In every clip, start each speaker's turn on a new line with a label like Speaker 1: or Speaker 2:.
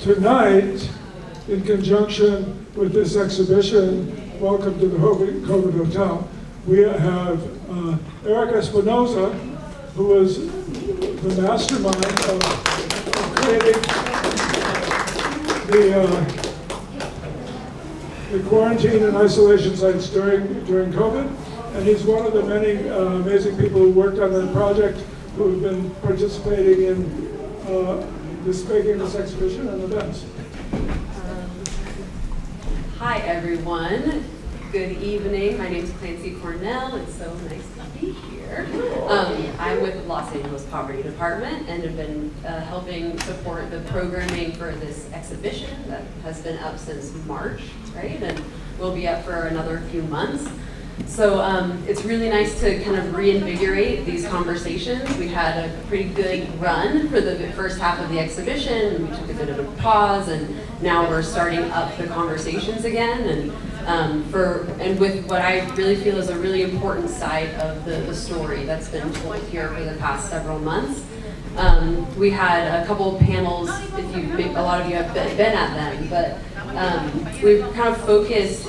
Speaker 1: tonight, in conjunction with this exhibition, Welcome to the COVID Hotel, we have Eric Espinosa, who was the mastermind of creating the quarantine and isolation sites during COVID. And he's one of the many amazing people who worked on that project, who have been participating in making this exhibition and events.
Speaker 2: Hi everyone, good evening. My name is Clancy Cornell. It's so nice to be here. I'm with the Los Angeles Poverty Department and have been helping support the programming for this exhibition that has been up since March, right? And will be up for another few months. So it's really nice to kind of reinvigorate these conversations. We had a pretty good run for the first half of the exhibition. We took a bit of a pause, and now we're starting up the conversations again. And with what I really feel is a really important side of the story that's been told here for the past several months. We had a couple of panels. A lot of you have been at them, but we've kind of focused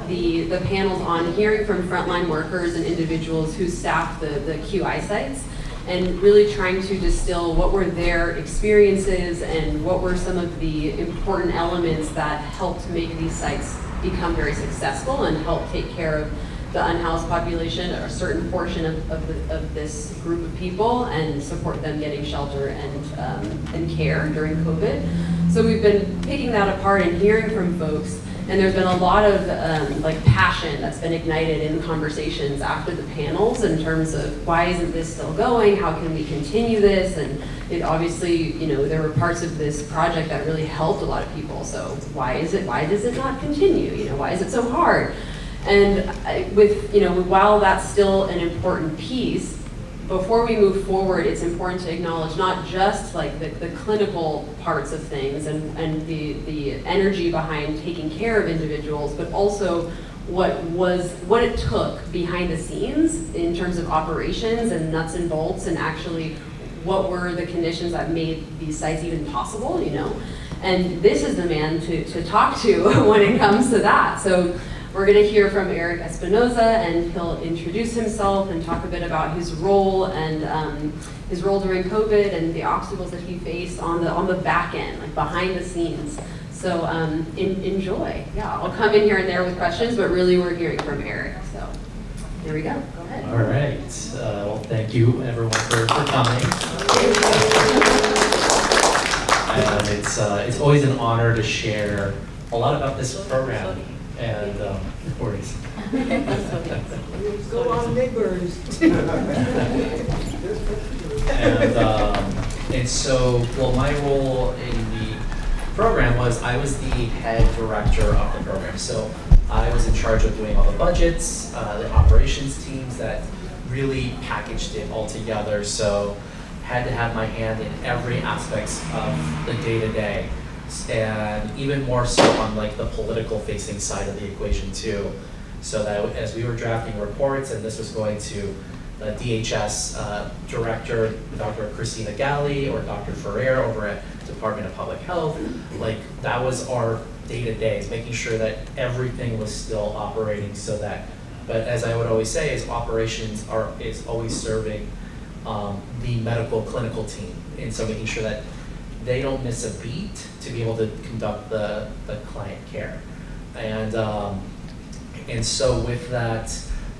Speaker 2: the panels on hearing from frontline workers and individuals who staff the QI sites, and really trying to distill what were their experiences and what were some of the important elements that helped make these sites become very successful and help take care of the unhoused population, or a certain portion of this group of people, and support them getting shelter and care during COVID. So we've been picking that apart and hearing from folks, and there's been a lot of passion that's been ignited in conversations after the panels in terms of why isn't this still going? How can we continue this? And it obviously, there were parts of this project that really helped a lot of people. So why does it not continue? Why is it so hard? And while that's still an important piece, before we move forward, it's important to acknowledge not just the clinical parts of things and the energy behind taking care of individuals, but also what it took behind the scenes in terms of operations and nuts and bolts, and actually what were the conditions that made these sites even possible, And this is the man to talk to when it comes to that. So we're going to hear from Eric Espinosa, and he'll introduce himself and talk a bit about his role and his role during COVID and the obstacles that he faced on the back end, behind the scenes. So enjoy. Yeah, I'll come in here and there with questions, but really we're hearing from Eric. So there we go. Go ahead.
Speaker 3: All right. Well, thank you everyone for coming. And it's always an honor to share a lot about this program. And worries.
Speaker 4: Go on, neighbors.
Speaker 3: and so, well, my role in the program was I was the head director of the program. So I was in charge of doing all the budgets, the operations teams that really packaged it all together. So had to have my hand in every aspect of the day-to-day. And even more so on the political facing side of the equation too. So that as we were drafting reports, and this was going to the DHS director, Dr. Christina Galli, or Dr. Ferrer over at Department of Public Health, that was our day-to-day, is making sure that everything was still operating so that, but as I would always say, is operations is always serving the medical clinical team. And so making sure that they don't miss a beat to be able to conduct the client care. And so with that,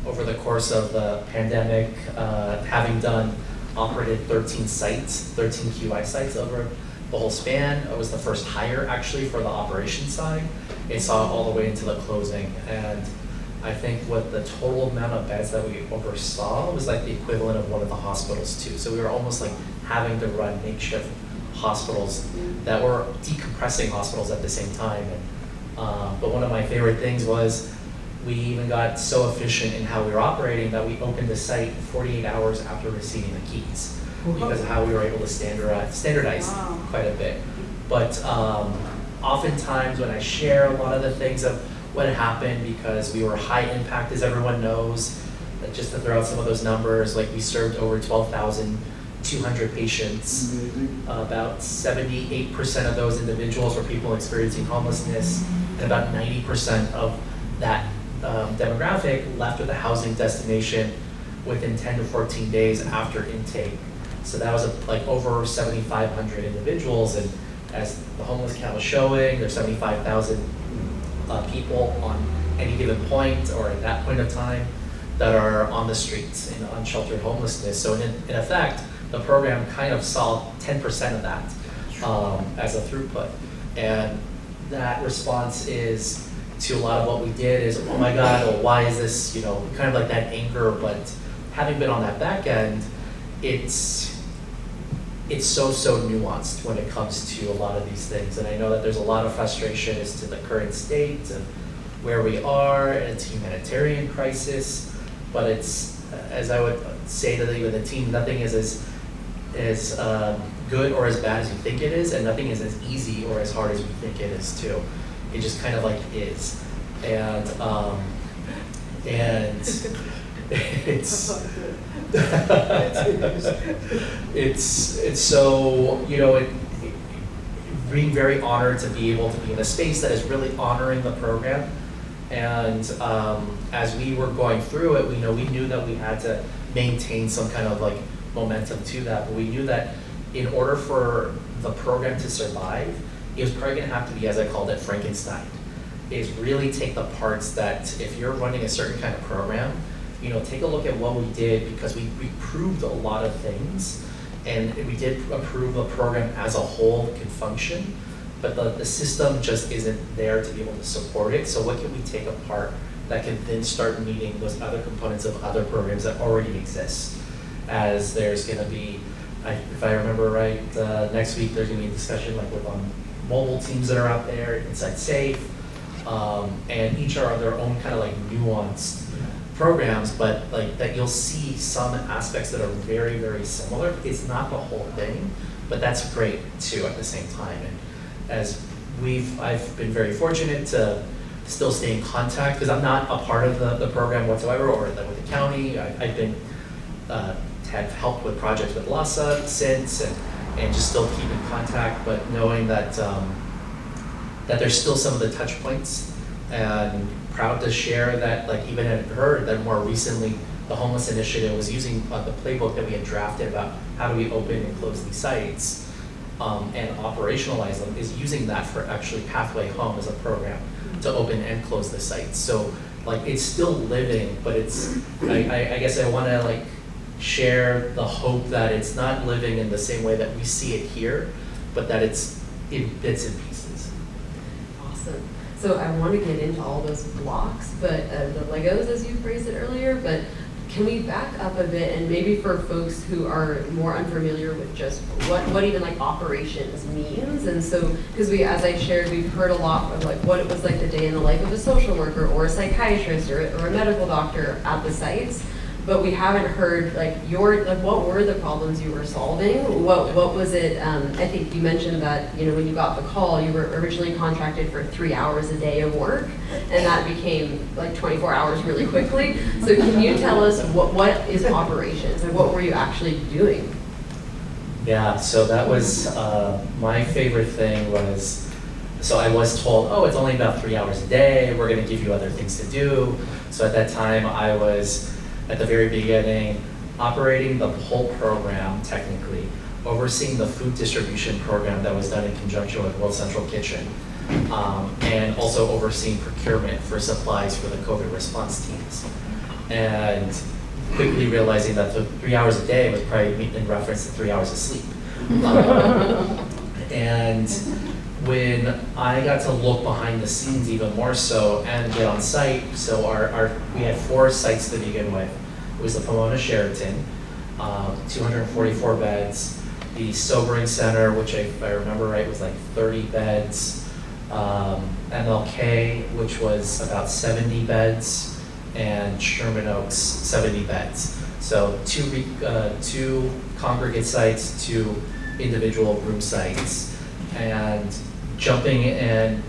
Speaker 3: over the course of the pandemic, having operated 13 QI sites over the whole span, I was the first hire actually for the operations side. It saw all the way into the closing. And I think what the total amount of beds that we oversaw was the equivalent of one of the hospitals too. So we were almost having to run makeshift hospitals that were decompressing hospitals at the same time. And, but one of my favorite things was we even got so efficient in how we were operating that we opened the site 48 hours after receiving the keys, because of how we were able to standardize quite a bit. But oftentimes when I share a lot of the things of what happened, because we were high impact, as everyone knows, just to throw out some of those numbers, we served over 12,000 200 patients.
Speaker 1: Amazing.
Speaker 3: About 78% of those individuals were people experiencing homelessness, and about 90% of that demographic left with a housing destination within 10 to 14 days after intake. So that was like over 7,500 individuals, and as the homeless count was showing, there's 75,000 people on any given point or at that point of time that are on the streets in unsheltered homelessness. So in effect, the program kind of saw 10% of that as a throughput. And that response is to a lot of what we did is, oh my God, well, why is this, kind of like that anger, but having been on that back end, it's so nuanced when it comes to a lot of these things. And I know that there's a lot of frustration as to the current state of where we are, and it's a humanitarian crisis, but it's, as I would say to even the team, nothing is as good or as bad as you think it is, and nothing is as easy or as hard as we think it is too. It just kind of like is. And it's so, being very honored to be able to be in a space that is really honoring the program. And as we were going through it, we knew that we had to maintain some kind of like momentum to that, but we knew that in order for the program to survive, it was probably gonna have to be, as I called it, Frankenstein. Is really take the parts that, if you're running a certain kind of program, take a look at what we did, because we proved a lot of things, and we did approve the program as a whole can function, but the system just isn't there to be able to support it. So what can we take apart that can then start meeting those other components of other programs that already exist? As there's gonna be, if I remember right, next week there's gonna be a discussion like with mobile teams that are out there, Inside Safe, and each are their own kind of like nuanced programs, but like that you'll see some aspects that are very, very similar. It's not the whole thing, but that's great too at the same time. And as I've been very fortunate to still stay in contact, because I'm not a part of the program whatsoever, or with the county. I've been, have helped with projects with LASA since, and just still keep in contact, but knowing that that there's still some of the touch points, and proud to share that, like, even had heard that more recently the homeless initiative was using the playbook that we had drafted about how do we open and close these sites and operationalize them, is using that for actually Pathway Home as a program to open and close the sites. So like it's still living, but it's, I guess I want to like share the hope that it's not living in the same way that we see it here, but that it's in bits and pieces.
Speaker 2: Awesome. So I want to get into all those blocks, but the Legos, as you phrased it earlier, but can we back up a bit, and maybe for folks who are more unfamiliar with just what even like operations means? And so, because as I shared, we've heard a lot of like what it was like the day in the life of a social worker or a psychiatrist or a medical doctor at the sites, but we haven't heard like what were the problems you were solving? What was it? I think you mentioned that when you got the call, you were originally contracted for 3 hours a day of work, and that became like 24 hours really quickly. So can you tell us what is operations and what were you actually doing?
Speaker 3: Yeah, so that was my favorite thing was, so I was told, oh, it's only about 3 hours a day. We're going to give you other things to do. So at that time, I was at the very beginning, operating the whole program technically, overseeing the food distribution program that was done in conjunction with World Central Kitchen, and also overseeing procurement for supplies for the COVID response teams. And quickly realizing that the 3 hours a day was probably in reference to 3 hours of sleep. And when I got to look behind the scenes even more so and get on site, so we had 4 sites to begin with. It was the Pomona Sheraton, 244 beds, the Sobering Center, which if I remember right was like 30 beds, MLK, which was about 70 beds, and Sherman Oaks, 70 beds. So 2 congregate sites, 2 individual room sites. And jumping in,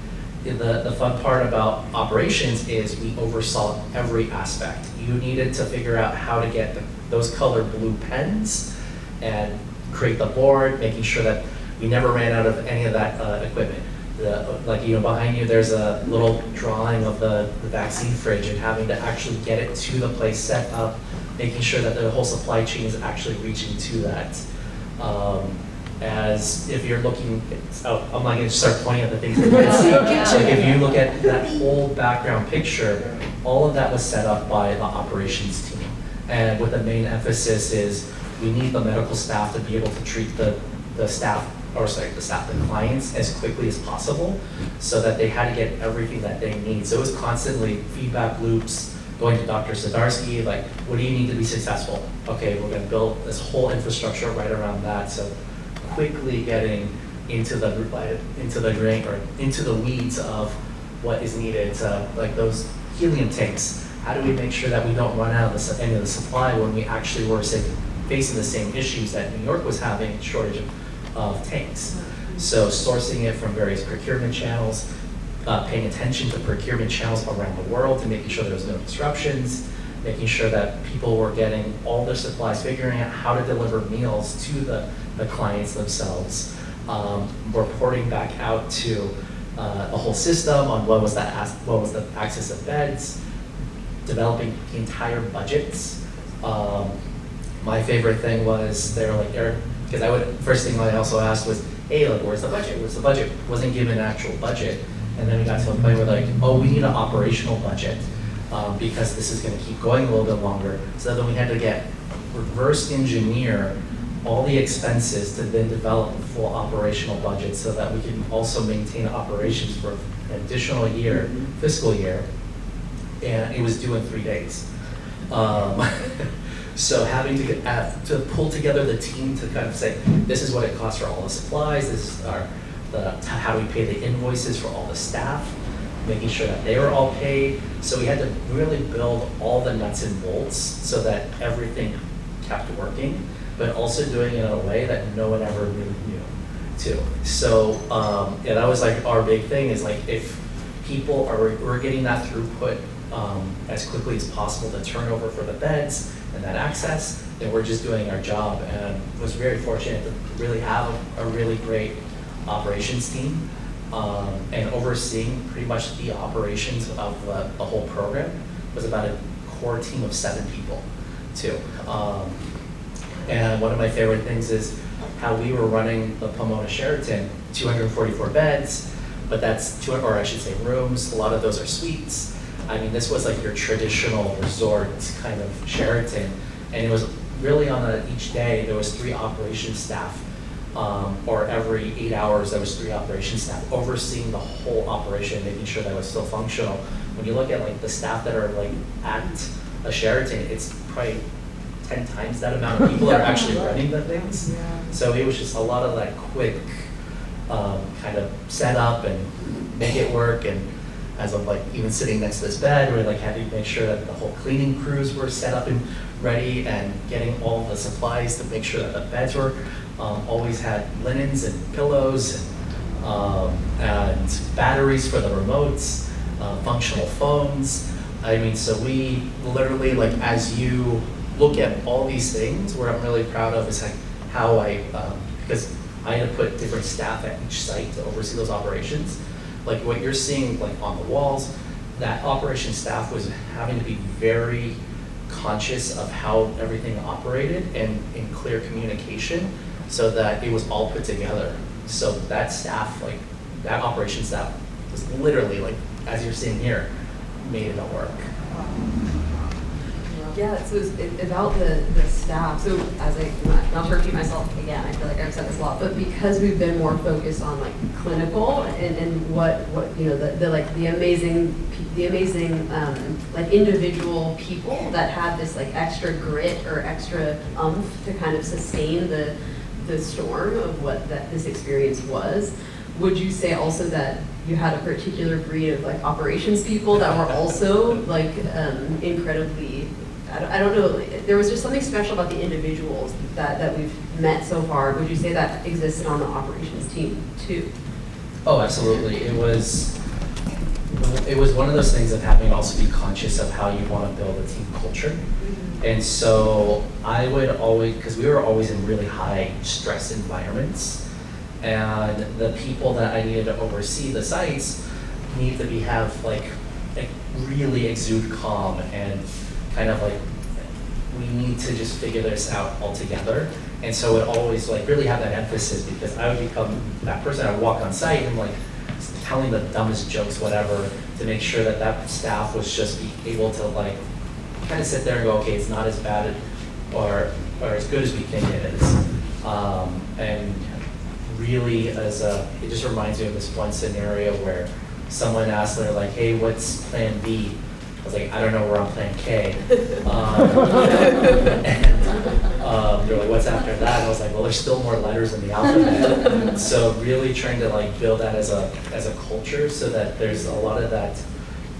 Speaker 3: the fun part about operations is we oversaw every aspect. You needed to figure out how to get those color blue pens and create the board, making sure that we never ran out of any of that equipment. Like, you know, behind you, there's a little drawing of the vaccine fridge and having to actually get it to the place set up, making sure that the whole supply chain is actually reaching to that. As if you're looking, I'm not going to start pointing at the things that you can see. So if you look at that whole background picture, all of that was set up by the operations team. And what the main emphasis is, we need the medical staff to be able to treat the clients as quickly as possible, so that they had to get everything that they need. So it was constantly feedback loops, going to Dr. Zadarsky, like, what do you need to be successful? Okay, we're gonna build this whole infrastructure right around that. So quickly getting into the grain or into the weeds of what is needed, like those helium tanks. How do we make sure that we don't run out of any of the supply when we actually were facing the same issues that New York was having, shortage of tanks? So sourcing it from various procurement channels, paying attention to procurement channels around the world and making sure there was no disruptions, making sure that people were getting all their supplies, figuring out how to deliver meals to the clients themselves, reporting back out to the whole system on what was the access of beds, developing the entire budgets. My favorite thing was they were like, Eric, because first thing I also asked was, hey, like, where's the budget? Where's the budget? Wasn't given an actual budget. And then we got to a point where like, oh, we need an operational budget because this is going to keep going a little bit longer. So then we had to reverse engineer all the expenses to then develop a full operational budget so that we can also maintain operations for an additional year, fiscal year. And it was due in 3 days. So having to pull together the team to kind of say, this is what it costs for all the supplies, this is how do we pay the invoices for all the staff, making sure that they were all paid. So we had to really build all the nuts and bolts so that everything kept working, but also doing it in a way that no one ever really knew too. So yeah, that was like our big thing, is like, if people we're getting that throughput as quickly as possible, the turnover for the beds and that access, then we're just doing our job. And was very fortunate to really have a really great operations team and overseeing pretty much the operations of the whole program. Was about a core team of 7 people too. And one of my favorite things is how we were running the Pomona Sheraton, 244 beds, but that's or I should say rooms. A lot of those are suites. I mean, this was like your traditional resort kind of Sheraton, and it was really on each day there was 3 operations staff, or every 8 hours there was 3 operations staff overseeing the whole operation, making sure that it was still functional. When you look at like the staff that are like at a Sheraton, it's probably 10 times that amount of people that are actually running the things. So it was just a lot of that quick kind of set up and make it work. And as I'm like even sitting next to this bed, we're like having to make sure that the whole cleaning crews were set up and ready, and getting all the supplies to make sure that the beds were always had linens and pillows and batteries for the remotes, functional phones. I mean, so we literally, like, as you look at all these things, what I'm really proud of is like how because I had to put different staff at each site to oversee those operations. Like what you're seeing like on the walls, that operations staff was having to be very conscious of how everything operated and in clear communication so that it was all put together. So that staff, like that operations staff was literally like, as you're seeing here, made it all work.
Speaker 2: Yeah, so it's about the staff. So as not to repeat myself again, I feel like I've said this a lot, but because we've been more focused on like clinical and what you know the amazing like individual people that had this like extra grit or extra oomph to kind of sustain the storm of what this experience was. Would you say also that you had a particular breed of like operations people that were also like incredibly, I don't know, there was just something special about the individuals that we've met so far. Would you say that existed on the operations team too?
Speaker 3: Oh, absolutely. It was one of those things of having to also be conscious of how you want to build a team culture. And so I would always, because we were always in really high stress environments, and the people that I needed to oversee the sites need to have like really exude calm and kind of like, we need to just figure this out all together. And so it always like really have that emphasis, because I would become that person. I would walk on site and like telling the dumbest jokes, whatever, to make sure that that staff was just able to like kind of sit there and go, okay, it's not as bad or as good as we think it is. And really, it just reminds me of this one scenario where someone asked, they're like, hey, what's plan B? I was like, I don't know, we're on plan K. They're like, what's after that? And I was like, well, there's still more letters in the alphabet. So really trying to like build that as a culture, so that there's a lot of that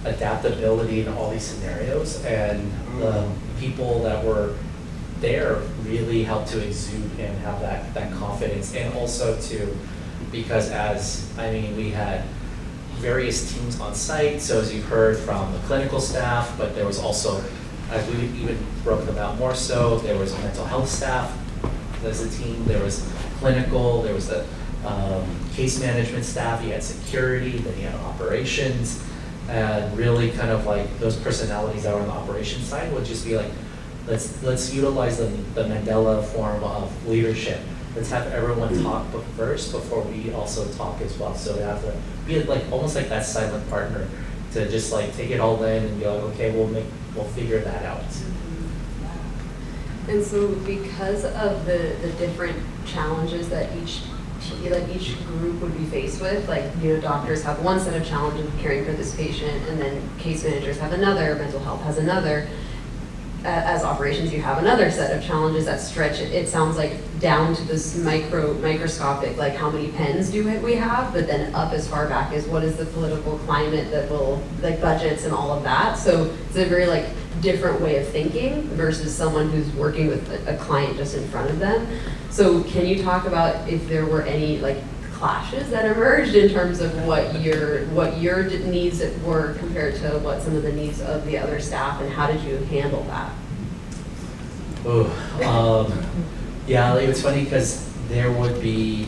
Speaker 3: adaptability in all these scenarios, and the people that were there really helped to exude and have that confidence. And also too, because we had various teams on site, so as you heard from the clinical staff, but there was also, as we even broke them out more so, there was mental health staff as a team, there was clinical, there was the case management staff, you had security, then you had operations, and really kind of like those personalities that were on the operations side would just be like, let's utilize the Mandela form of leadership. Let's have everyone talk first before we also talk as well. So we have to be like almost like that silent partner to just like take it all in and be like, okay, we'll figure that out.
Speaker 2: And so because of the different challenges that each group would be faced with, like, doctors have one set of challenges caring for this patient, and then case managers have another, mental health has another. As operations, you have another set of challenges that stretch it sounds like down to this microscopic, like how many pens do we have, but then up as far back as what is the political climate that will, like budgets and all of that. So it's a very like different way of thinking versus someone who's working with a client just in front of them. So can you talk about if there were any like clashes that emerged in terms of what your needs were compared to what some of the needs of the other staff, and how did you handle that?
Speaker 3: Yeah, it's funny because we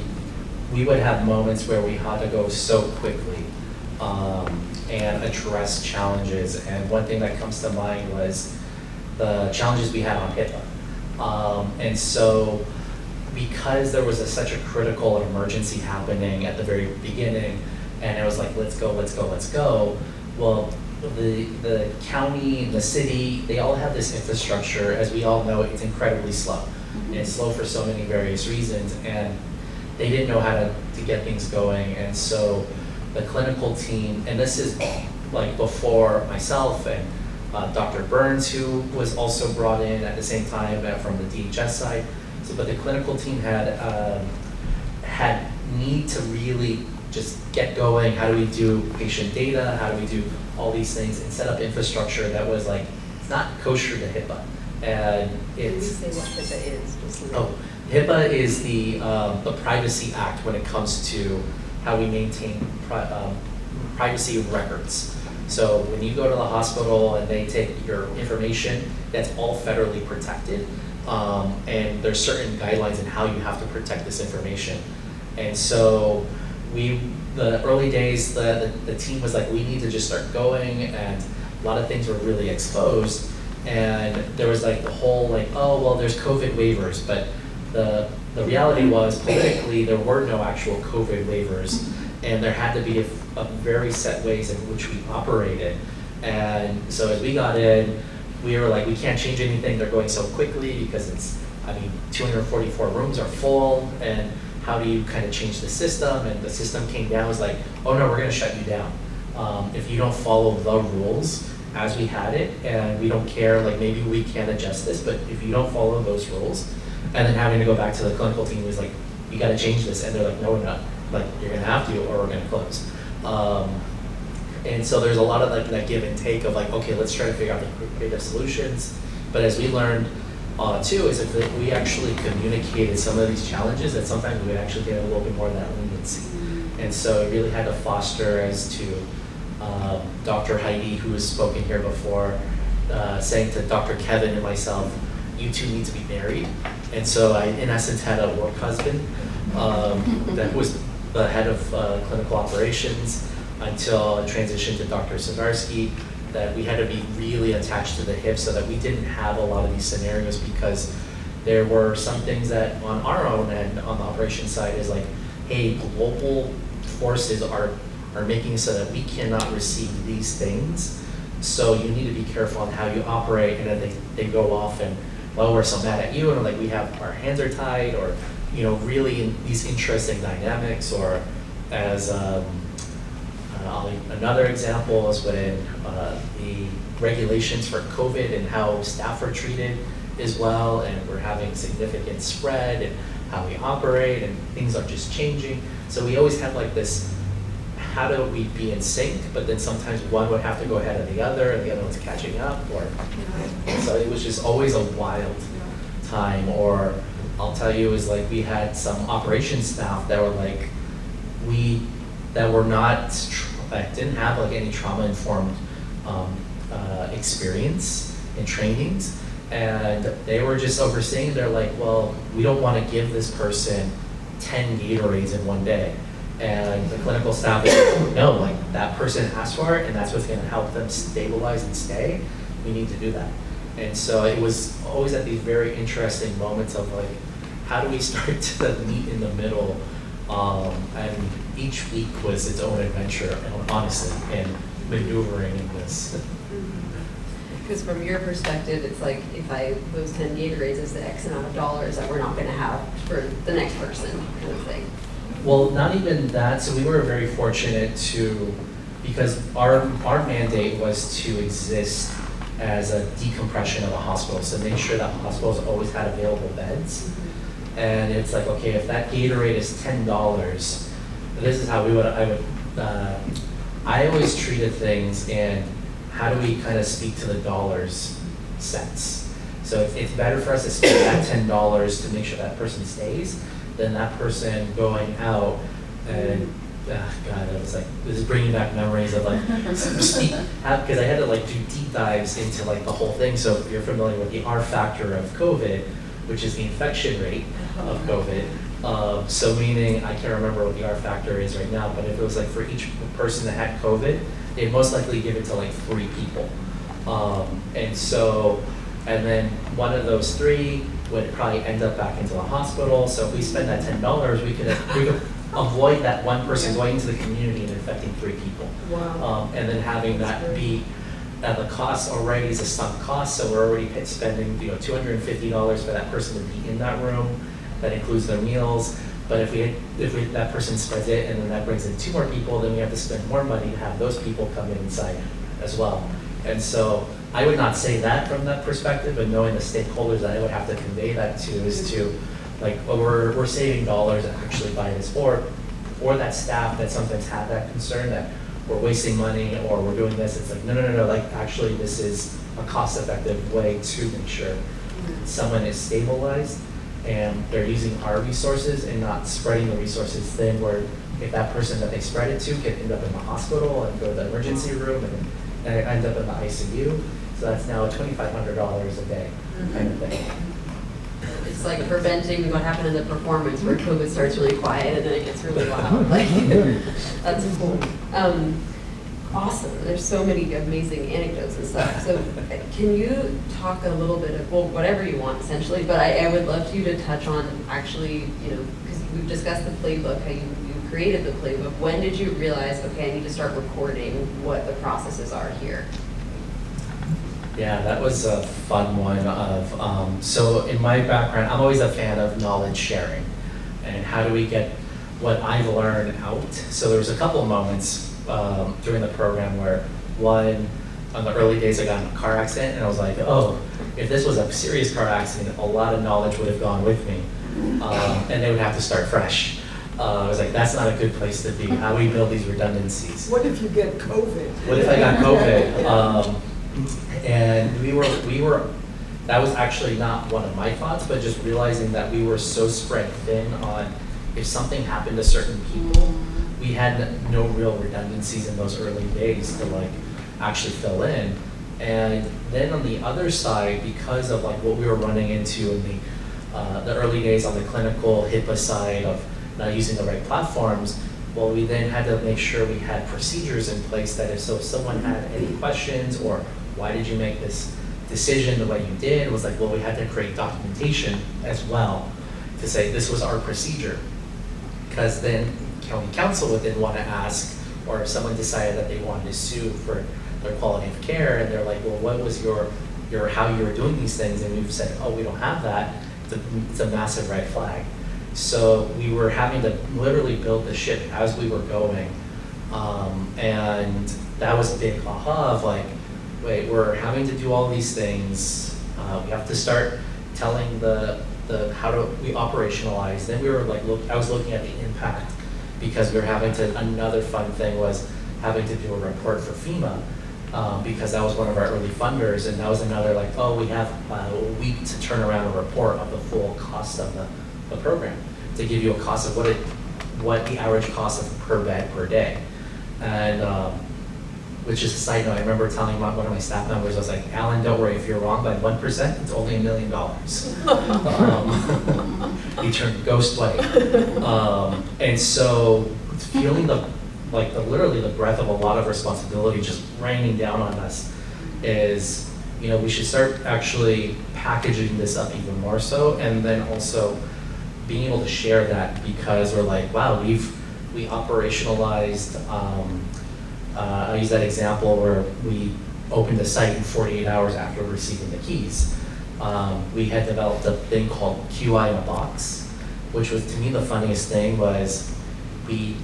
Speaker 3: would have moments where we had to go so quickly and address challenges. And one thing that comes to mind was the challenges we had on HIPAA. And so because there was such a critical emergency happening at the very beginning, and it was like, let's go. Well, the county, the city, they all have this infrastructure. As we all know, it's incredibly slow. And it's slow for so many various reasons, and they didn't know how to get things going. And so the clinical team, and this is like before myself and Dr. Burns, who was also brought in at the same time from the DHS side. So, but the clinical team had need to really just get going. How do we do patient data? How do we do all these things and set up infrastructure that was like, it's not kosher to HIPAA. And it's—
Speaker 2: Can you say what HIPAA is? Just
Speaker 3: HIPAA is the Privacy Act when it comes to how we maintain privacy of records. So when you go to the hospital and they take your information, that's all federally protected. And there's certain guidelines in how you have to protect this information. And so the early days, the team was like, we need to just start going, and a lot of things were really exposed. And there was like the whole like, oh, well, there's COVID waivers, but the reality was politically there were no actual COVID waivers, and there had to be a very set ways in which we operated. And so as we got in, we were like, we can't change anything. They're going so quickly because 244 rooms are full, and how do you kind of change the system? And the system came down, was like, oh no, we're gonna shut you down. If you don't follow the rules as we had it, and we don't care, like maybe we can adjust this, but if you don't follow those rules, and then having to go back to the clinical team was like, you gotta change this. And they're like, no, we're not. Like, you're gonna have to, or we're gonna close. And so there's a lot of like that give and take of like, okay, let's try to figure out the creative solutions. But as we learned too, is if we actually communicated some of these challenges, that sometimes we would actually get a little bit more of that leniency. And so it really had to foster, as to Dr. Heidi, who has spoken here before, saying to Dr. Kevin and myself, you two need to be married. And so I, in essence, had a work husband that was the head of clinical operations until I transitioned to Dr. Zadarsky, that we had to be really attached to the hip so that we didn't have a lot of these scenarios, because there were some things that on our own and on the operations side is like, hey, global forces are making it so that we cannot receive these things. So you need to be careful on how you operate, and then they go off and, well, we're so mad at you, and like we have our hands are tied, or really in these interesting dynamics. Or as another example is when the regulations for COVID and how staff are treated as well, and we're having significant spread and how we operate, and things are just changing. So we always have like this, how do we be in sync? But then sometimes one would have to go ahead of the other, and the other one's catching up. Or so it was just always a wild time. Or I'll tell you, is like we had some operations staff that were like, that were not, that didn't have like any trauma-informed experience in trainings, and they were just overseeing. They're like, well, we don't want to give this person 10 Gatorades in one day. And the clinical staff is like, no, like that person asked for it, and that's what's going to help them stabilize and stay. We need to do that. And so it was always at these very interesting moments of like, how do we start to meet in the middle? And each week was its own adventure, honestly, in maneuvering in this.
Speaker 2: Because from your perspective, it's like if those 10 Gatorades is the X amount of dollars that we're not going to have for the next person, kind of thing.
Speaker 3: Well, not even that. So we were very fortunate because our mandate was to exist as a decompression of a hospital, so make sure that hospitals always had available beds. And it's like, okay, if that Gatorade is $10, this is how I always treated things in how do we kind of speak to the dollars sense. So it's better for us to spend that $10 to make sure that person stays than that person going out and, God, it was like, this is bringing back memories of like, because I had to like do deep dives into like the whole thing. So if you're familiar with the R factor of COVID, which is the infection rate of COVID. So meaning, I can't remember what the R factor is right now, but if it was like for each person that had COVID, they'd most likely give it to like 3 people. And then one of those 3 would probably end up back into the hospital. So if we spend that $10, we could avoid that one person going into the community and infecting 3 people.
Speaker 4: Wow.
Speaker 3: And then having that be, the cost already is a sunk cost, so we're already spending $250 for that person to be in that room. That includes their meals. But if that person spreads it, and then that brings in 2 more people, then we have to spend more money to have those people come inside as well. And so I would not say that from that perspective, but knowing the stakeholders that I would have to convey that to is to, like, well, we're saving dollars actually by this, or that staff that sometimes have that concern that we're wasting money or we're doing this. It's like, no, like actually this is a cost-effective way to make sure someone is stabilized and they're using our resources and not spreading the resources thin, where if that person that they spread it to can end up in the hospital and go to the emergency room and end up in the ICU. So that's now $2,500 a day kind of thing.
Speaker 2: It's like preventing what happened in the performance where COVID starts really quiet and then it gets really loud. Like, that's cool. Awesome. There's so many amazing anecdotes and stuff. So can you talk a little bit of, well, whatever you want essentially, but I would love you to touch on actually, because we've discussed the playbook, how you created the playbook. When did you realize, okay, I need to start recording what the processes are here?
Speaker 3: Yeah, that was a fun one so in my background, I'm always a fan of knowledge sharing and how do we get what I've learned out. So there was a couple of moments during the program where one, on the early days I got in a car accident and I was like, oh, if this was a serious car accident, a lot of knowledge would have gone with me and they would have to start fresh. I was like, that's not a good place to be. How do we build these redundancies?
Speaker 4: What if you get COVID?
Speaker 3: What if I got COVID? And we were, that was actually not one of my thoughts, but just realizing that we were so spread thin on if something happened to certain people, we had no real redundancies in those early days to like actually fill in. And then on the other side, because of like what we were running into in the early days on the clinical HIPAA side of not using the right platforms, well, we then had to make sure we had procedures in place that if someone had any questions or why did you make this decision the way you did, it was like, well, we had to create documentation as well to say this was our procedure. Because then county council would then want to ask, or if someone decided that they wanted to sue for their quality of care, and they're like, well, what was your how you were doing these things? And we've said, oh, we don't have that. It's a massive red flag. So we were having to literally build the ship as we were going. And that was a big aha of like, wait, we're having to do all these things. We have to start telling the how do we operationalize. Then we were like, I was looking at the impact because we were having to, another fun thing was having to do a report for FEMA because that was one of our early funders, and that was another like, oh, we have a week to turn around a report of the full cost of the program to give you a cost of what the average cost of per bed per day. And which is a side note, I remember telling one of my staff members, I was like, Alan, don't worry, if you're wrong by 1%, it's only $1 million. He turned ghost white. And so feeling literally the breath of a lot of responsibility just raining down on us is, we should start actually packaging this up even more so, and then also being able to share that because we're like, wow, we operationalized, I'll use that example where we opened the site in 48 hours after receiving the keys. We had developed a thing called QI in a box, which was, to me, the funniest thing was we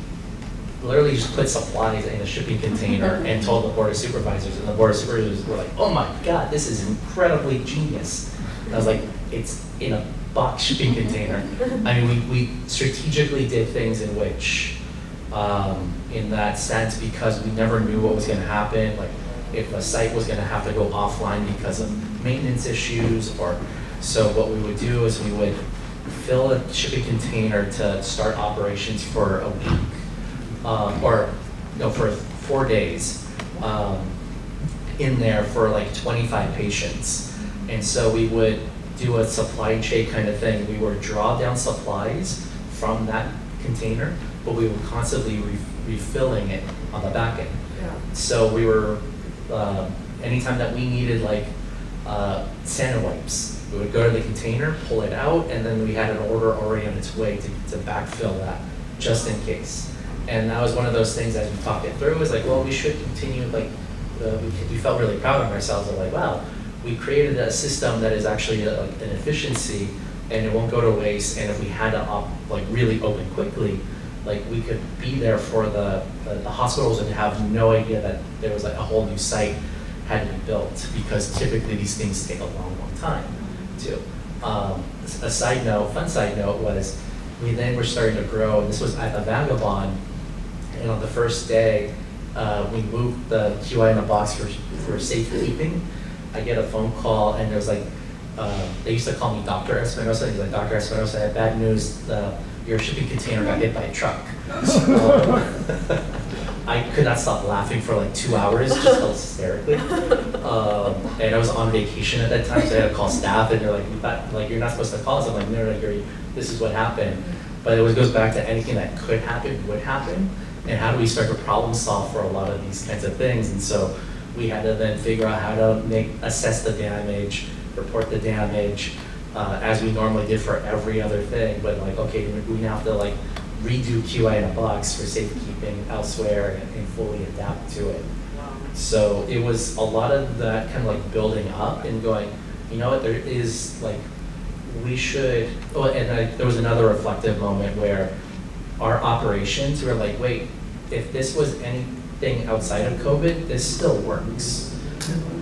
Speaker 3: literally just put supplies in a shipping container and told the board of supervisors, and the board of supervisors were like, oh my God, this is incredibly genius. And I was like, it's in a box shipping container. I mean, we strategically did things in which, in that sense, because we never knew what was going to happen, like if the site was going to have to go offline because of maintenance issues, or so what we would do is we would fill a shipping container to start operations for a week, for 4 days, in there for like 25 patients. And so we would do a supply chain kind of thing. We would draw down supplies from that container, but we were constantly refilling it on the back end.
Speaker 4: Yeah.
Speaker 3: So we were, anytime that we needed like Santa wipes, we would go to the container, pull it out, and then we had an order already on its way to backfill that, just in case. And that was one of those things as we talked it through, was like, well, we should continue, like, we felt really proud of ourselves, of like, wow, we created a system that is actually an efficiency, and it won't go to waste, and if we had to really open quickly, like we could be there for the hospitals and have no idea that there was like a whole new site had to be built, because typically these things take a long time too. A side note, fun side note was, we then were starting to grow, and this was at the Vagabond, and on the first day, we moved the QI in a box for safekeeping. I get a phone call, and there's like, they used to call me Dr. Espinosa. He's like, Dr. Espinosa, I have bad news. Your shipping container got hit by a truck. I could not stop laughing for like 2 hours, just hysterically. And I was on vacation at that time, so I had to call staff, and they're like, you're not supposed to call us. I'm like, no, this is what happened. But it goes back to anything that could happen, would happen, and how do we start to problem solve for a lot of these kinds of things. And so we had to then figure out how to assess the damage, report the damage, as we normally did for every other thing. But like, okay, we now have to like redo QI in a box for safekeeping elsewhere and fully adapt to it. So it was a lot of that kind of like building up and going, you know what, there is like, we should, there was another reflective moment where our operations were like, wait, if this was anything outside of COVID, this still works.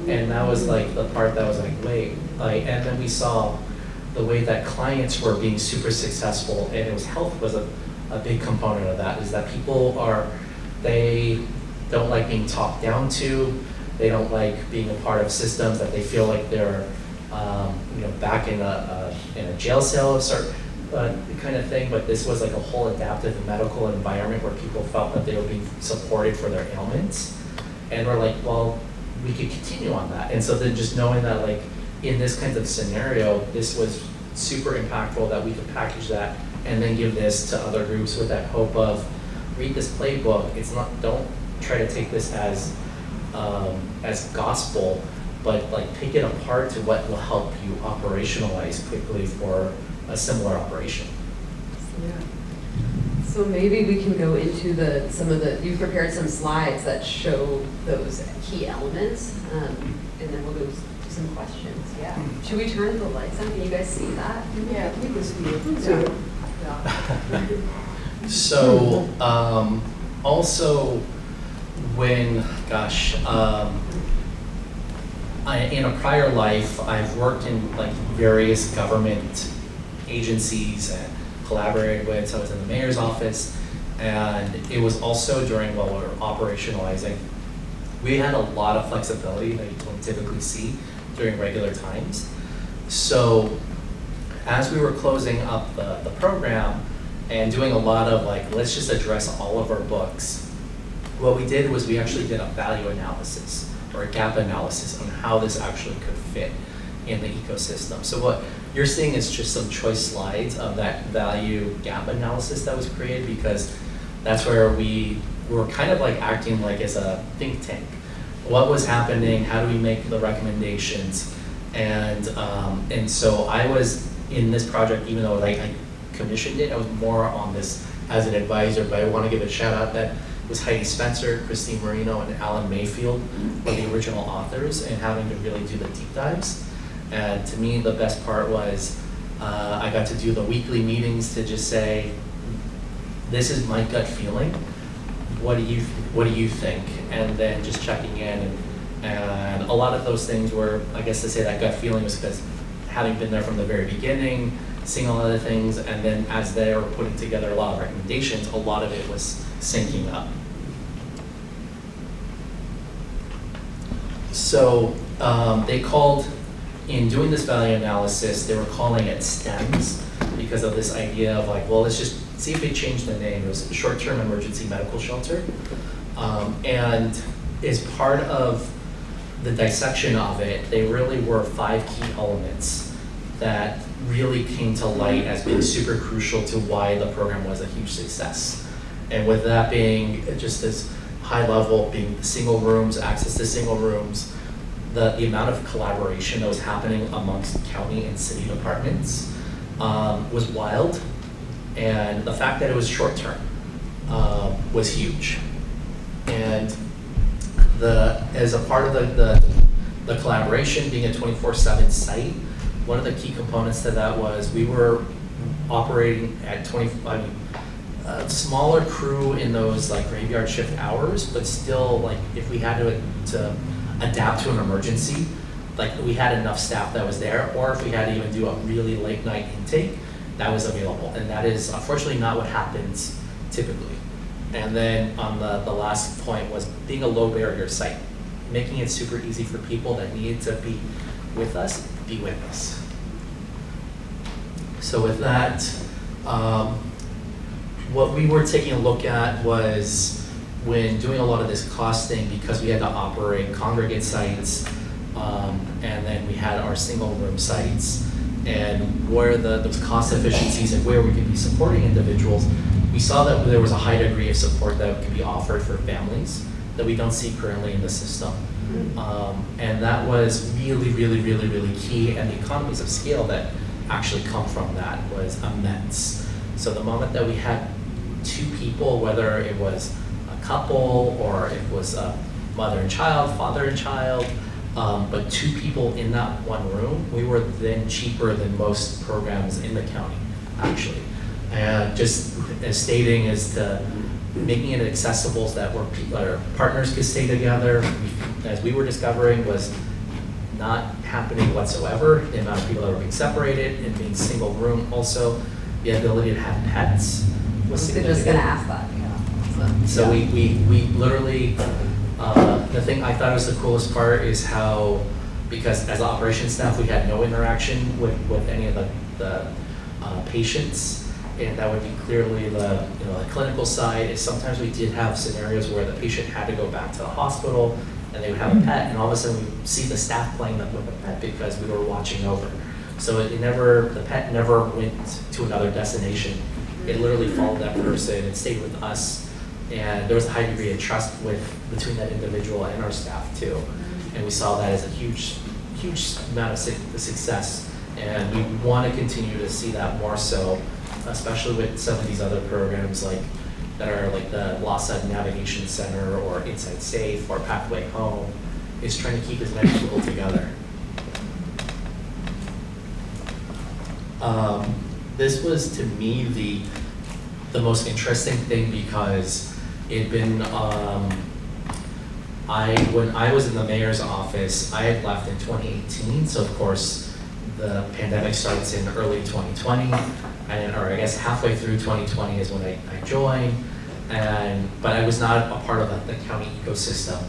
Speaker 3: And that was like the part that was like, wait, and then we saw the way that clients were being super successful, and it was health was a big component of that, is that people they don't like being talked down to, they don't like being a part of systems that they feel like they're back in a jail cell of sort kind of thing. But this was like a whole adaptive medical environment where people felt that they were being supported for their ailments, and we're like, well, we could continue on that. And so then just knowing that like in this kind of scenario, this was super impactful that we could package that and then give this to other groups with that hope of read this playbook. It's not, don't try to take this as gospel, but like pick it apart to what will help you operationalize quickly for a similar operation.
Speaker 2: Yeah. So maybe we can go into you've prepared some slides that show those key elements, and then we'll go to some questions. Yeah. Should we turn the lights on? Can you guys see that?
Speaker 4: Yeah, we can see it.
Speaker 3: So also when, in a prior life, I've worked in like various government agencies and collaborated with, so I was in the mayor's office, and it was also during while we were operationalizing, we had a lot of flexibility that you don't typically see during regular times. So as we were closing up the program and doing a lot of like, let's just address all of our books, what we did was we actually did a value analysis or a gap analysis on how this actually could fit in the ecosystem. So what you're seeing is just some choice slides of that value gap analysis that was created, because that's where we were kind of like acting like as a think tank. What was happening? How do we make the recommendations? And so I was in this project, even though like I commissioned it, I was more on this as an advisor, but I want to give a shout out that was Heidi Spencer, Christine Marino, and Alan Mayfield were the original authors, and having to really do the deep dives. And to me, the best part was I got to do the weekly meetings to just say, this is my gut feeling. What do you think? And then just checking in. And a lot of those things were, I guess to say that gut feeling was because having been there from the very beginning, seeing a lot of things, and then as they were putting together a lot of recommendations, a lot of it was syncing up. So they called, in doing this value analysis, they were calling it STEMS because of this idea of like, well, let's just see if they change the name. It was Short-Term Emergency Medical Shelter. And as part of the dissection of it, they really were 5 key elements that really came to light as being super crucial to why the program was a huge success. And with that being just as high level, being single rooms, access to single rooms, the amount of collaboration that was happening amongst county and city departments was wild. And the fact that it was short term was huge. And as a part of the collaboration, being a 24/7 site, one of the key components to that was we were operating at smaller crew in those like graveyard shift hours, but still like if we had to adapt to an emergency, like we had enough staff that was there, or if we had to even do a really late night intake, that was available. And that is unfortunately not what happens typically. And then on the last point was being a low barrier site, making it super easy for people that needed to be with us, be with us. So with that, what we were taking a look at was when doing a lot of this costing, because we had to operate congregate sites, and then we had our single room sites, and where those cost efficiencies and where we could be supporting individuals, we saw that there was a high degree of support that could be offered for families that we don't see currently in the system. And that was really, really, really, really key, and the economies of scale that actually come from that was immense. So the moment that we had 2 people, whether it was a couple or it was a mother and child, father and child, but 2 people in that one room, we were then cheaper than most programs in the county, actually. And just as stating as to making it accessible so that our partners could stay together, as we were discovering, was not happening whatsoever. The amount of people that were being separated and being single room, also the ability to have pets was significant.
Speaker 2: I was just gonna ask that, yeah.
Speaker 3: So we literally, the thing I thought was the coolest part is how, because as operations staff, we had no interaction with any of the patients, and that would be clearly the clinical side. Is sometimes we did have scenarios where the patient had to go back to the hospital and they would have a pet, and all of a sudden we see the staff playing them with the pet because we were watching over. So the pet never went to another destination. It literally followed that person and stayed with us. And there was a high degree of trust between that individual and our staff too. And we saw that as a huge amount of success. And we want to continue to see that more so, especially with some of these other programs that are like the Lost Side Navigation Center or Inside Safe or Pathway Home, is trying to keep as many people together. This was to me the most interesting thing because it'd been, when I was in the mayor's office, I had left in 2018, so of course the pandemic starts in early 2020, or I guess halfway through 2020 is when I joined, but I was not a part of the county ecosystem.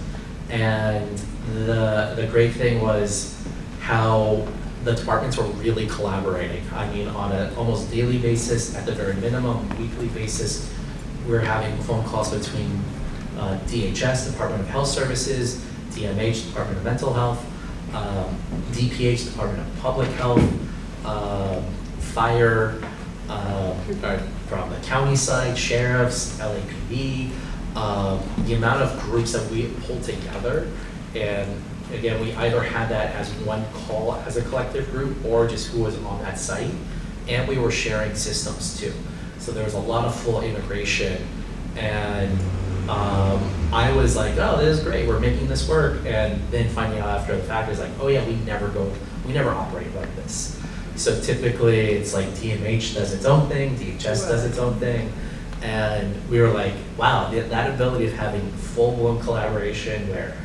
Speaker 3: And the great thing was how the departments were really collaborating. I mean, on an almost daily basis, at the very minimum, weekly basis, we were having phone calls between DHS, Department of Health Services, DMH, Department of Mental Health, DPH, Department of Public Health, fire, from the county side, sheriffs, LAPD, the amount of groups that we pulled together. And again, we either had that as one call as a collective group or just who was on that site. And we were sharing systems too. So there was a lot of full integration. And I was like, oh, this is great, we're making this work. And then finding out after the fact is like, oh yeah, we never operate like this. So typically it's like DMH does its own thing, DHS does its own thing. And we were like, wow, that ability of having full-blown collaboration where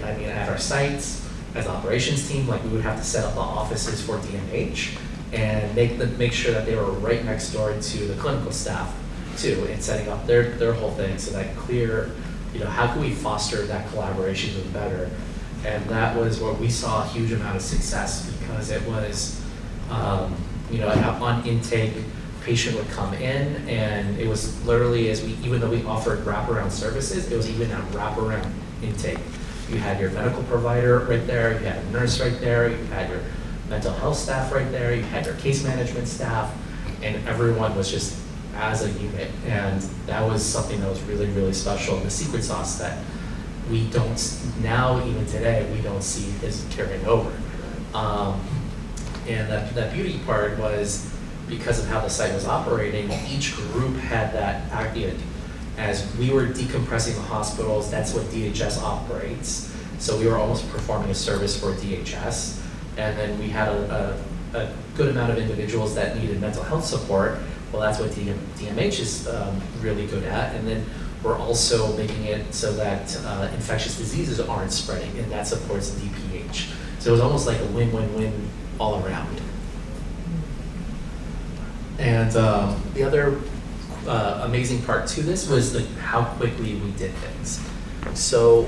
Speaker 3: at our sites, as an operations team, we would have to set up the offices for DMH and make sure that they were right next door to the clinical staff too, and setting up their whole thing so that clear, how can we foster that collaboration even better? And that was where we saw a huge amount of success because it was, on intake, patient would come in and it was literally even though we offered wraparound services, it was even a wraparound intake. You had your medical provider right there, you had a nurse right there, you had your mental health staff right there, you had your case management staff, and everyone was just as a unit. And that was something that was really, really special. And the secret sauce that we don't, now even today, we don't see is carrying over. And that beauty part was because of how the site was operating, each group had that idea. As we were decompressing the hospitals, that's what DHS operates. So we were almost performing a service for DHS. And then we had a good amount of individuals that needed mental health support. Well, that's what DMH is really good at. And then we're also making it so that infectious diseases aren't spreading, and that supports DPH. So it was almost like a win-win-win all around. And the other amazing part to this was how quickly we did things. So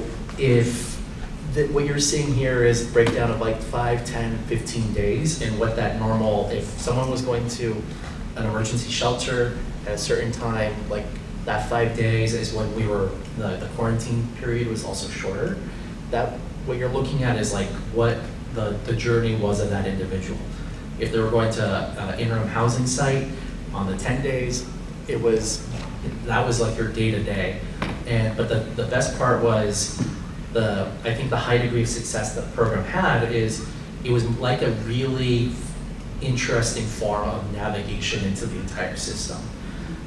Speaker 3: what you're seeing here is a breakdown of 5, 10, 15 days, and what that normal, if someone was going to an emergency shelter at a certain time, that 5 days is when the quarantine period was also shorter. That what you're looking at is what the journey was of that individual. If they were going to an interim housing site on the 10 days, that was your day-to-day. But the best part was I think the high degree of success that the program had is it was like a really interesting form of navigation into the entire system,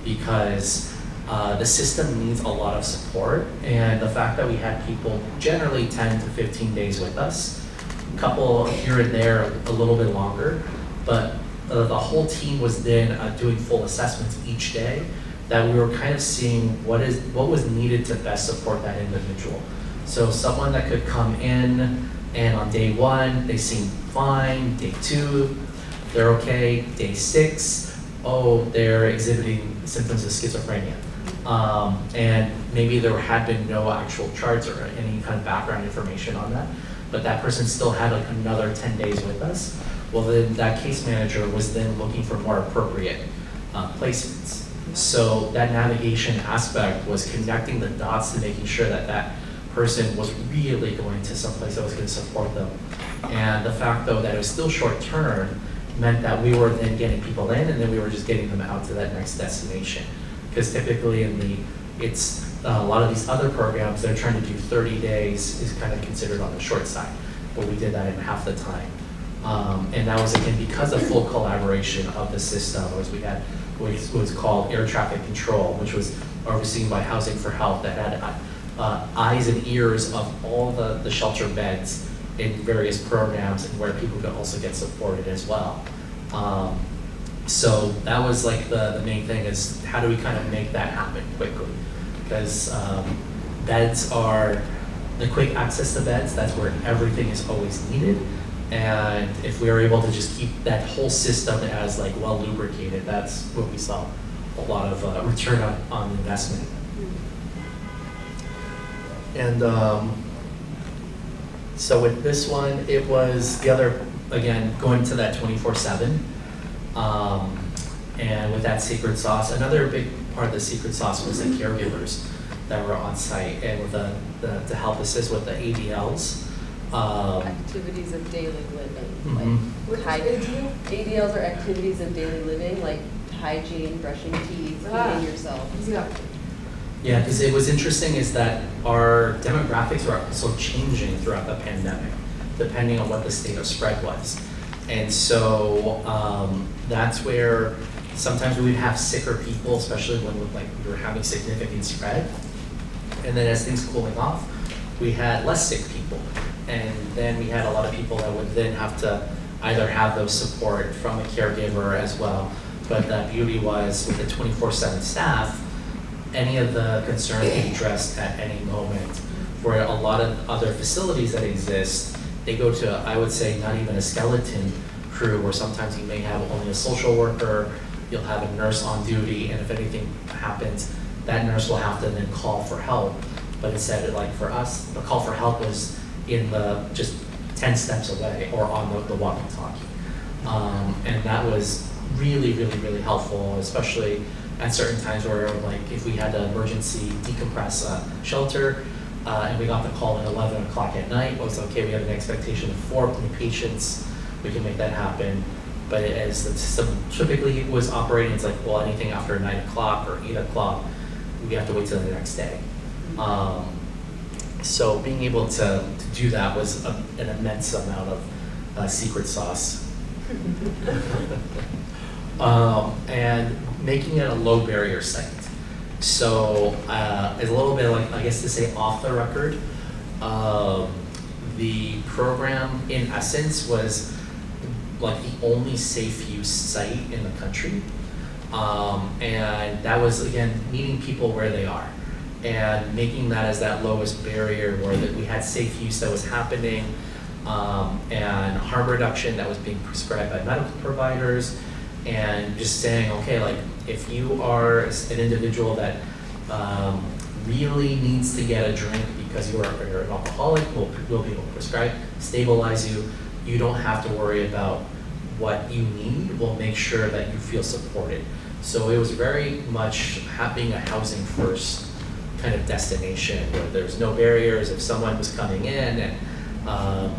Speaker 3: because the system needs a lot of support, and the fact that we had people generally 10 to 15 days with us, a couple here and there a little bit longer, but the whole team was then doing full assessments each day, that we were kind of seeing what was needed to best support that individual. So someone that could come in and on day 1, they seem fine, day 2, they're okay, day 6, they're exhibiting symptoms of schizophrenia. And maybe there had been no actual charts or any kind of background information on that, but that person still had another 10 days with us. Well, then that case manager was then looking for more appropriate placements. So that navigation aspect was connecting the dots to making sure that person was really going to someplace that was going to support them. And the fact, though, that it was still short-term meant that we were then getting people in, and then we were just getting them out to that next destination. Because typically it's a lot of these other programs, they're trying to do 30 days is kind of considered on the short side, but we did that in half the time. And that was, again, because of full collaboration of the system, as we had what was called air traffic control, which was overseen by Housing for Health, that had eyes and ears of all the shelter beds in various programs, and where people could also get supported as well. So that was like the main thing, is how do we kind of make that happen quickly? Because beds are, the quick access to beds, that's where everything is always needed. And if we were able to just keep that whole system as like well lubricated, that's what we saw a lot of return on investment. And so with this one, it was the other, again, going to that 24/7. And with that secret sauce, another big part of the secret sauce was the caregivers that were on site, and with to help assist with the ADLs.
Speaker 2: Activities of daily living.
Speaker 3: Mhm.
Speaker 2: Like ADLs are activities of daily living, like hygiene, brushing teeth, feeding yourself.
Speaker 4: Yeah.
Speaker 3: Yeah, because it was interesting is that our demographics were also changing throughout the pandemic, depending on what the state of spread was. And so that's where sometimes we would have sicker people, especially when we were having significant spread. And then as things cooling off, we had less sick people. And then we had a lot of people that would then have to either have those support from a caregiver as well. But the beauty was with the 24/7 staff, any of the concerns can be addressed at any moment. Where a lot of other facilities that exist, they go to, I would say, not even a skeleton crew, where sometimes you may have only a social worker, you'll have a nurse on duty, and if anything happens, that nurse will have to then call for help. But instead, like for us, the call for help was in the just 10 steps away or on the walkie-talkie. And that was really, really, really helpful, especially at certain times where, like, if we had to emergency decompress a shelter, and we got the call at 11 o'clock at night, it was okay, we have an expectation of 4 new patients, we can make that happen. But as the system typically was operating, it's like, well, anything after 9 o'clock or 8 o'clock, we have to wait till the next day. So being able to do that was an immense amount of secret sauce. And making it a low barrier site. So it's a little bit like, I guess to say off the record, the program in essence was like the only safe use site in the country. And that was, again, meeting people where they are and making that as that lowest barrier, where that we had safe use that was happening, and harm reduction that was being prescribed by medical providers, and just saying, okay, like if you are an individual that really needs to get a drink because you're an alcoholic, we'll be able to prescribe, stabilize you. You don't have to worry about what you need. We'll make sure that you feel supported. So it was very much being a housing first kind of destination, where there's no barriers. If someone was coming in and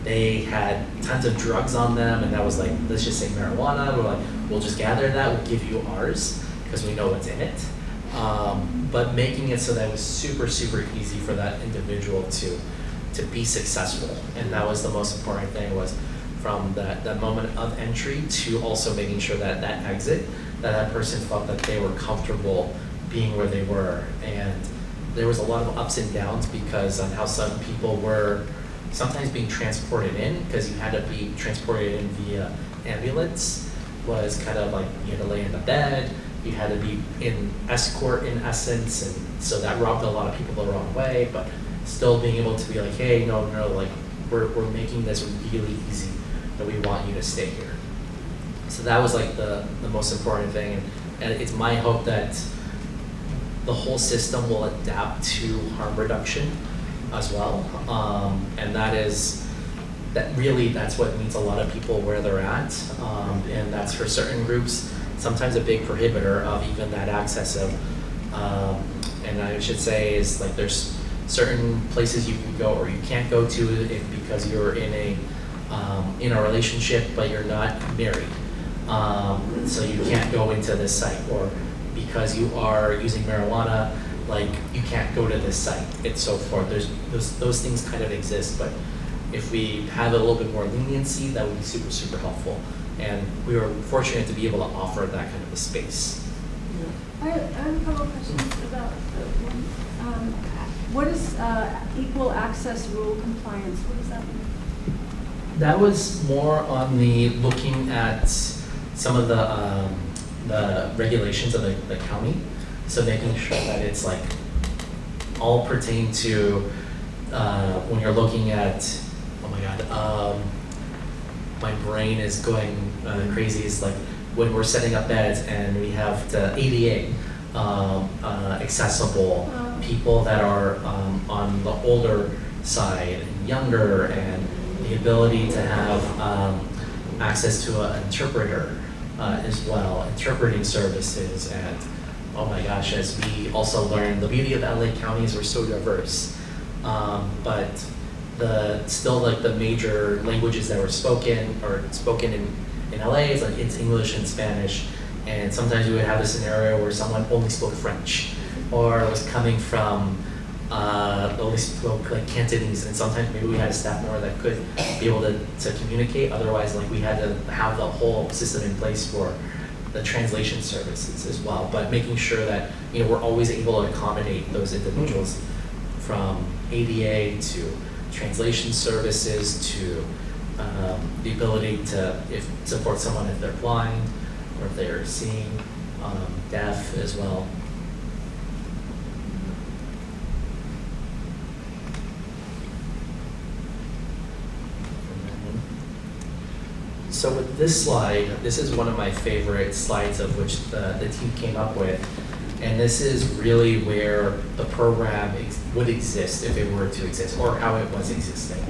Speaker 3: they had tons of drugs on them, and that was like, let's just say marijuana, we're like, we'll just gather that, we'll give you ours because we know what's in it. But making it so that it was super, super easy for that individual to be successful. And that was the most important thing, was from that moment of entry to also making sure that that exit, that person felt that they were comfortable being where they were. And there was a lot of ups and downs because on how some people were sometimes being transported in, because you had to be transported in via ambulance, was kind of like you had to lay in the bed, you had to be in escort in essence, and so that rubbed a lot of people the wrong way, but still being able to be like, hey, no, like we're making this really easy, and we want you to stay here. So that was like the most important thing, and it's my hope that the whole system will adapt to harm reduction as well, and that's what meets a lot of people where they're at, and that's for certain groups sometimes a big prohibitor of even that access of, and I should say is like there's certain places you can go or you can't go to because you're in a relationship but you're not married. So you can't go into this site, or because you are using marijuana, like you can't go to this site, and so forth. Those things kind of exist, but if we have a little bit more leniency, that would be super, super helpful. And we were fortunate to be able to offer that kind of a space.
Speaker 5: I have a couple of questions about one. What is equal access rule compliance? What does that mean?
Speaker 3: That was more on the looking at some of the regulations of the county. So making sure that it's like all pertain to when you're looking at, oh my God, my brain is going crazy. It's like when we're setting up beds and we have the ADA accessible, people that are on the older side and younger, and the ability to have access to an interpreter as well, interpreting services. And oh my gosh, as we also learn, the beauty of LA counties are so diverse, but still like the major languages that were spoken in LA is like it's English and Spanish, and sometimes we would have a scenario where someone only spoke French or was coming from only spoke like Cantonese, and sometimes maybe we had a staff member that could be able to communicate. Otherwise, like we had to have the whole system in place for the translation services as well. But making sure that we're always able to accommodate those individuals, from ADA to translation services to the ability to support someone if they're blind or if they're seeing, deaf as well. So with this slide, this is one of my favorite slides of which the team came up with. And this is really where the program would exist if it were to exist, or how it was existing.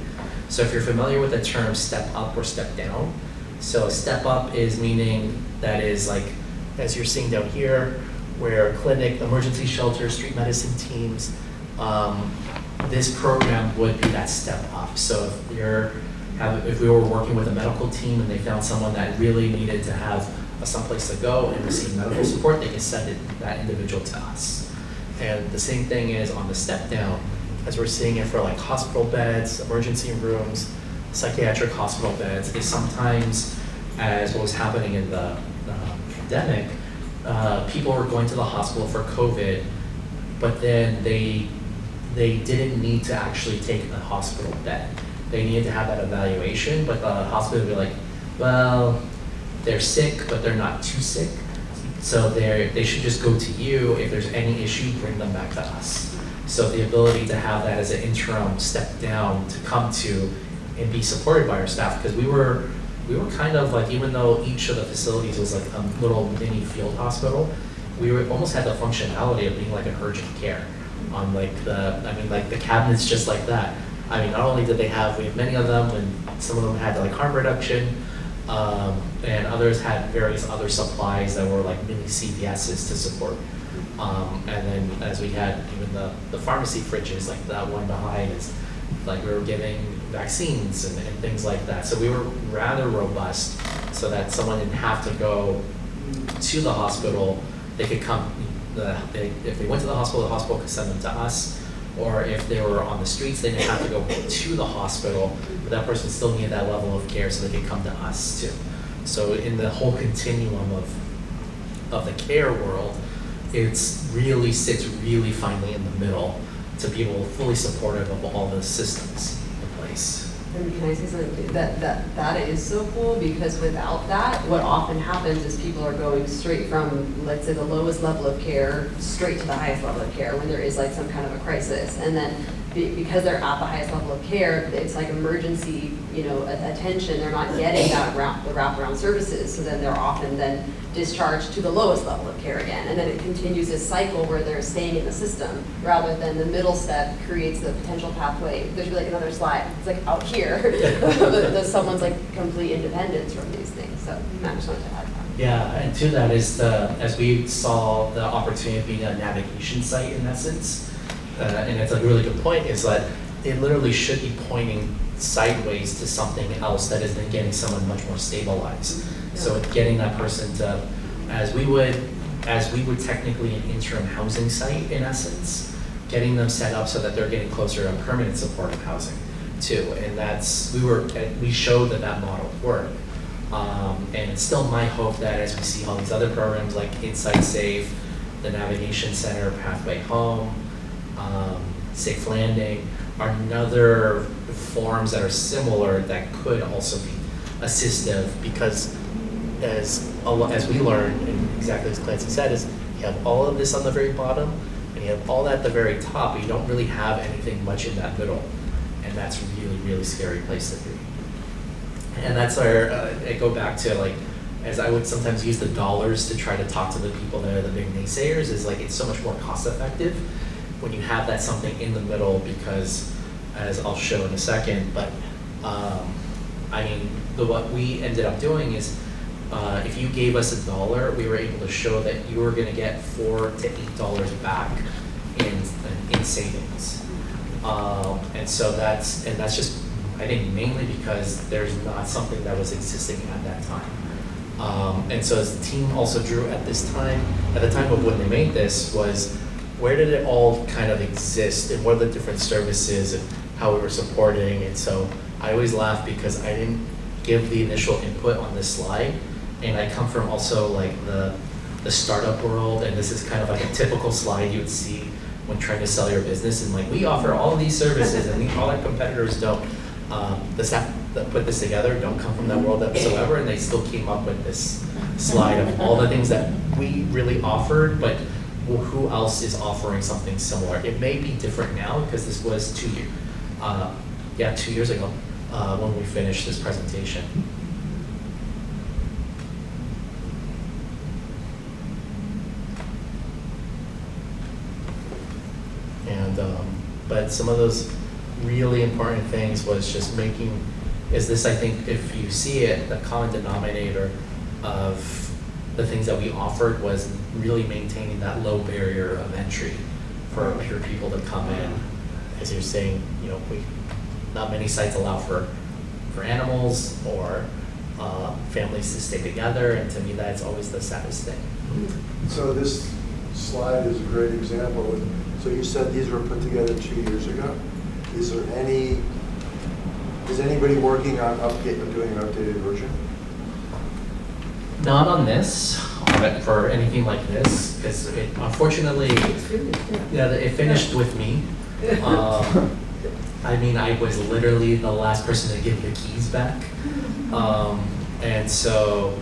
Speaker 3: So if you're familiar with the term step up or step down, so step up is meaning that is like, as you're seeing down here, where clinic, emergency shelters, street medicine teams, this program would be that step up. So if we were working with a medical team and they found someone that really needed to have someplace to go and receive medical support, they can send that individual to us. And the same thing is on the step down, as we're seeing it for like hospital beds, emergency rooms, psychiatric hospital beds, is sometimes, as what was happening in the pandemic, people were going to the hospital for COVID, but then they didn't need to actually take a hospital bed. They needed to have that evaluation, but the hospital would be like, well, they're sick, but they're not too sick. So they should just go to you. If there's any issue, bring them back to us. So the ability to have that as an interim step down to come to and be supported by our staff, because we were kind of like, even though each of the facilities was like a little mini field hospital, we almost had the functionality of being like an urgent care on like the cabinets just like that. I mean, not only did we have many of them, and some of them had like harm reduction, and others had various other supplies that were like mini CVSs to support. And then as we had even the pharmacy fridges, like that one behind is like we were giving vaccines and things like that. So we were rather robust so that someone didn't have to go to the hospital. They could come, if they went to the hospital could send them to us. Or if they were on the streets, they didn't have to go to the hospital, but that person still needed that level of care, so they could come to us too. So in the whole continuum of the care world, it's really sits really finely in the middle to be able to fully supportive of all the systems in place.
Speaker 2: And can I say something? That is so cool, because without that, what often happens is people are going straight from, let's say, the lowest level of care straight to the highest level of care when there is like some kind of a crisis. And then because they're at the highest level of care, it's like emergency, attention. They're not getting the wraparound services. So then they're often then discharged to the lowest level of care again. And then it continues this cycle where they're staying in the system, rather than the middle step creates the potential pathway. There should be like another slide. It's like out here, that someone's like complete independence from these things. So I just wanted to add that.
Speaker 3: Yeah, and to that is as we saw the opportunity of being a navigation site in essence, and it's a really good point, is that it literally should be pointing sideways to something else that is then getting someone much more stabilized. So it's getting that person to, as we would technically an interim housing site in essence, getting them set up so that they're getting closer to permanent supportive housing too. And we showed that model worked. And it's still my hope that as we see all these other programs like Inside Safe, the Navigation Center, Pathway Home, Safe Landing, are another forms that are similar that could also be assistive, because as we learned, and exactly as Clancy said, is you have all of this on the very bottom and you have all that at the very top, but you don't really have anything much in that middle. And that's a really, really scary place to be. And that's where I go back to, like, as I would sometimes use the dollars to try to talk to the people that are the big naysayers, is like it's so much more cost effective when you have that something in the middle, because as I'll show in a second, but I mean, what we ended up doing is if you gave us $1, we were able to show that you were gonna get $4 to $8 back in savings. And so that's just, I think mainly because there's not something that was existing at that time. And so as the team also drew at the time of when they made this, was where did it all kind of exist and what are the different services and how we were supporting. And so I always laugh because I didn't give the initial input on this slide. And I come from also like the startup world, and this is kind of like a typical slide you would see when trying to sell your business, and like we offer all of these services and all our competitors don't. The staff that put this together don't come from that world whatsoever, and they still came up with this slide of all the things that we really offered, but who else is offering something similar? It may be different now because this was 2 years ago when we finished this presentation. And but some of those really important things was just I think if you see it, the common denominator of the things that we offered was really maintaining that low barrier of entry for pure people to come in. As you're saying, not many sites allow for animals or families to stay together, and to me that's always the saddest thing.
Speaker 6: So this slide is a great example. So you said these were put together 2 years ago. Is anybody working on doing an updated version?
Speaker 3: Not on this, but for anything like this, because unfortunately, it finished with me. I mean, I was literally the last person to give the keys back. And so,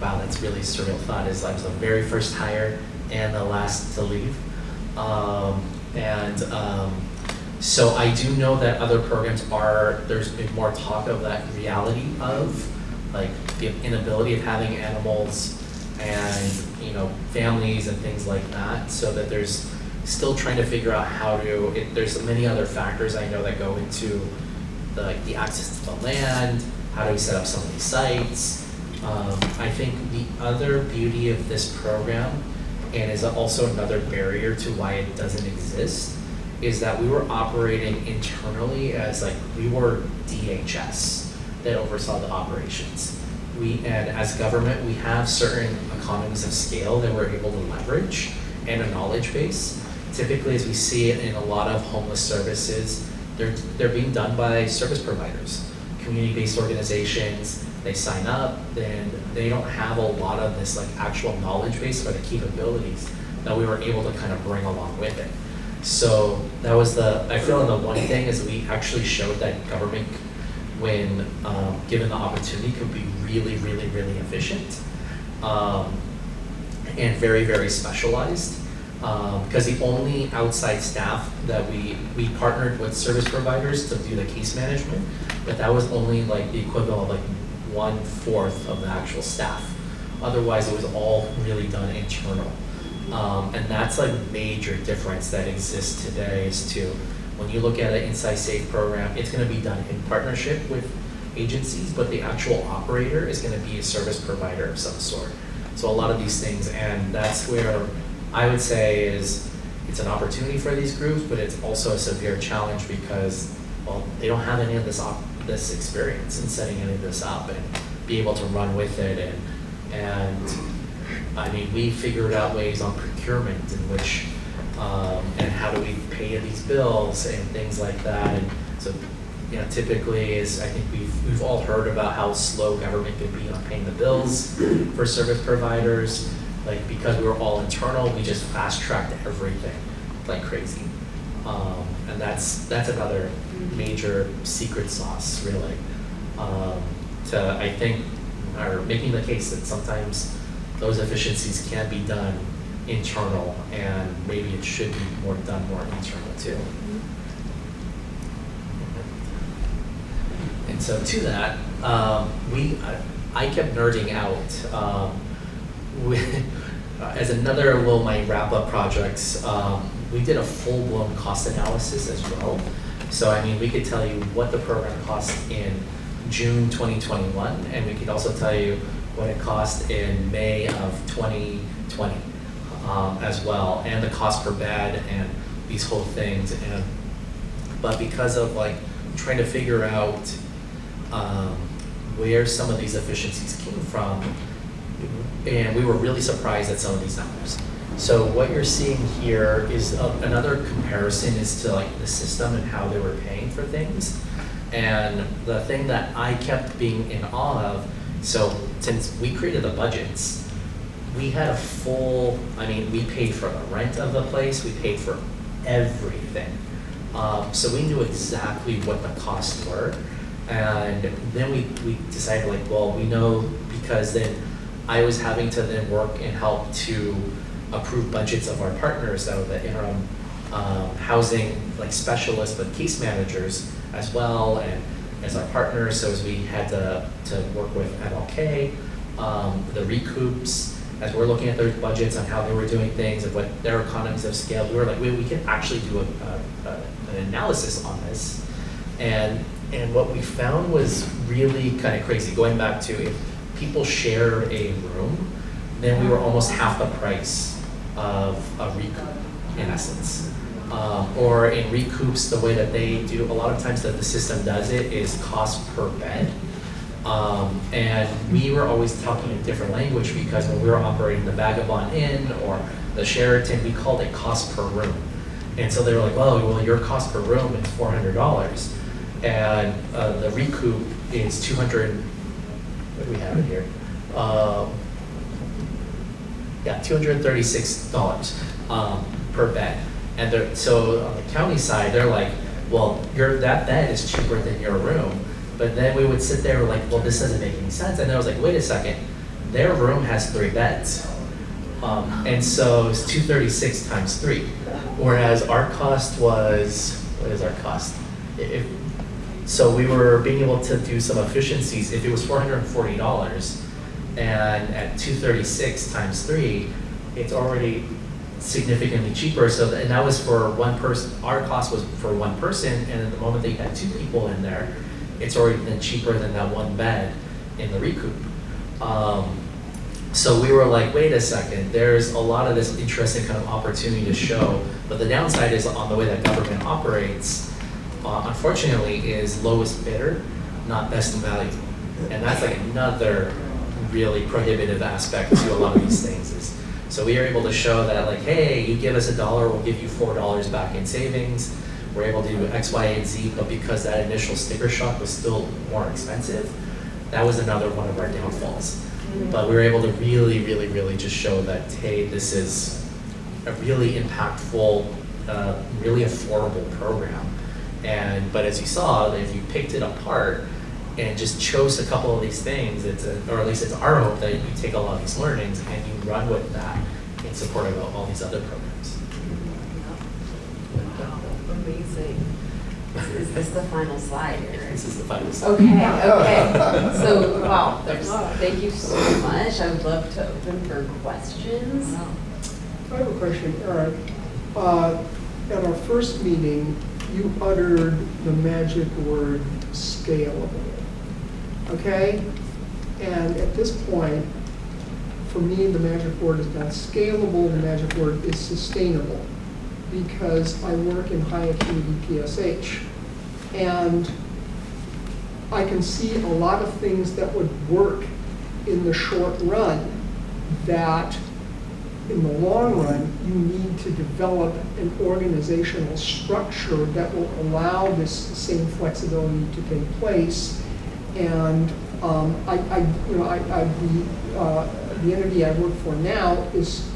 Speaker 3: wow, that's really a surreal thought, is I was the very first hire and the last to leave. So I do know that other programs there's been more talk of that reality of like the inability of having animals and families and things like that, so that there's still trying to figure out there's many other factors I know that go into the access to the land, how do we set up some of these sites. I think the other beauty of this program, and is also another barrier to why it doesn't exist, is that we were operating internally as we were DHS that oversaw the operations. And as government, we have certain economies of scale that we're able to leverage and a knowledge base. Typically, as we see it in a lot of homeless services, they're being done by service providers, community-based organizations. They sign up, then they don't have a lot of this actual knowledge base or the capabilities that we were able to kind of bring along with it. So that was I feel the one thing is we actually showed that government, when given the opportunity, could be really, really, really efficient and very, very specialized. Because the only outside staff that we partnered with service providers to do the case management, but that was only the equivalent of 1/4 of the actual staff. Otherwise, it was all really done internal. And that's a major difference that exists today, is to, when you look at an Inside Safe program, it's going to be done in partnership with agencies, but the actual operator is going to be a service provider of some sort. So a lot of these things, and that's where I would say is it's an opportunity for these groups, but it's also a severe challenge because, well, they don't have any of this experience in setting any of this up and be able to run with it. And I mean, we figured out ways on procurement in which, and how do we pay these bills and things like that. And so, typically is, I think we've all heard about how slow government can be on paying the bills for service providers. Like, because we were all internal, we just fast-tracked everything like crazy. And that's another major secret sauce, really, to, I think, are making the case that sometimes those efficiencies can be done internal, and maybe it should be done more internal too. And so to that, I kept nerding out. As another my wrap-up projects, we did a full-blown cost analysis as well. So I mean, we could tell you what the program cost in June 2021, and we could also tell you what it cost in May of 2020 as well, and the cost per bed and these whole things. But because of trying to figure out where some of these efficiencies came from, and we were really surprised at some of these numbers. So what you're seeing here is another comparison is to the system and how they were paying for things. And the thing that I kept being in awe of, so since we created the budgets, we had a full, we paid for the rent of the place, we paid for everything. So we knew exactly what the costs were. And then we decided we know, because then I was having to then work and help to approve budgets of our partners that were the interim housing specialists, but case managers as well, and as our partners. So as we had to work with MLK, the recoups, as we're looking at their budgets on how they were doing things and what their economies of scale, we were like, we can actually do an analysis on this. And what we found was really kind of crazy. Going back to, if people share a room, then we were almost half the price of a recoup, in essence. Or in recoups, the way that they do, a lot of times that the system does it is cost per bed. And we were always talking a different language, because when we were operating the Vagabond Inn or the Sheraton, we called it cost per room. And so they were like, well, your cost per room is $400. And the recoup is 200, what do we have it here? $236 per bed. And so on the county side, they're like, well, that bed is cheaper than your room. But then we would sit there like, well, this doesn't make any sense. And then I was like, wait a second, their room has 3 beds. And so it's 236 times 3. Whereas our cost was, what is our cost? So we were being able to do some efficiencies. If it was $440 and at 236 times 3, it's already significantly cheaper. So and that was for one person. Our cost was for one person, and at the moment that you had 2 people in there, it's already been cheaper than that one bed in the recoup. So we were like, wait a second, there's a lot of this interesting kind of opportunity to show, but the downside is on the way that government operates, unfortunately, is lowest bidder, not best in value. And that's another really prohibitive aspect to a lot of these things. So we are able to show that hey, you give us $1, we'll give you $4 back in savings. We're able to do X, Y, and Z, but because that initial sticker shock was still more expensive, that was another one of our downfalls. But we were able to really, really, really just show that, hey, this is a really impactful, really affordable program. But as you saw, if you picked it apart and just chose a couple of these things, or at least it's our hope that you take a lot of these learnings and you run with that in support of all these other programs.
Speaker 2: Amazing. Is this the final slide, Eric?
Speaker 3: This is the final slide.
Speaker 2: Okay. So, wow, thank you so much. I would love to open for questions.
Speaker 4: I have a question, Eric. At our first meeting, you uttered the magic word scalable, okay? And at this point, for me, the magic word is not scalable, the magic word is sustainable. because I work in high acuity PSH. And I can see a lot of things that would work in the short run that in the long run, you need to develop an organizational structure that will allow this same flexibility to take place. And the entity I work for now is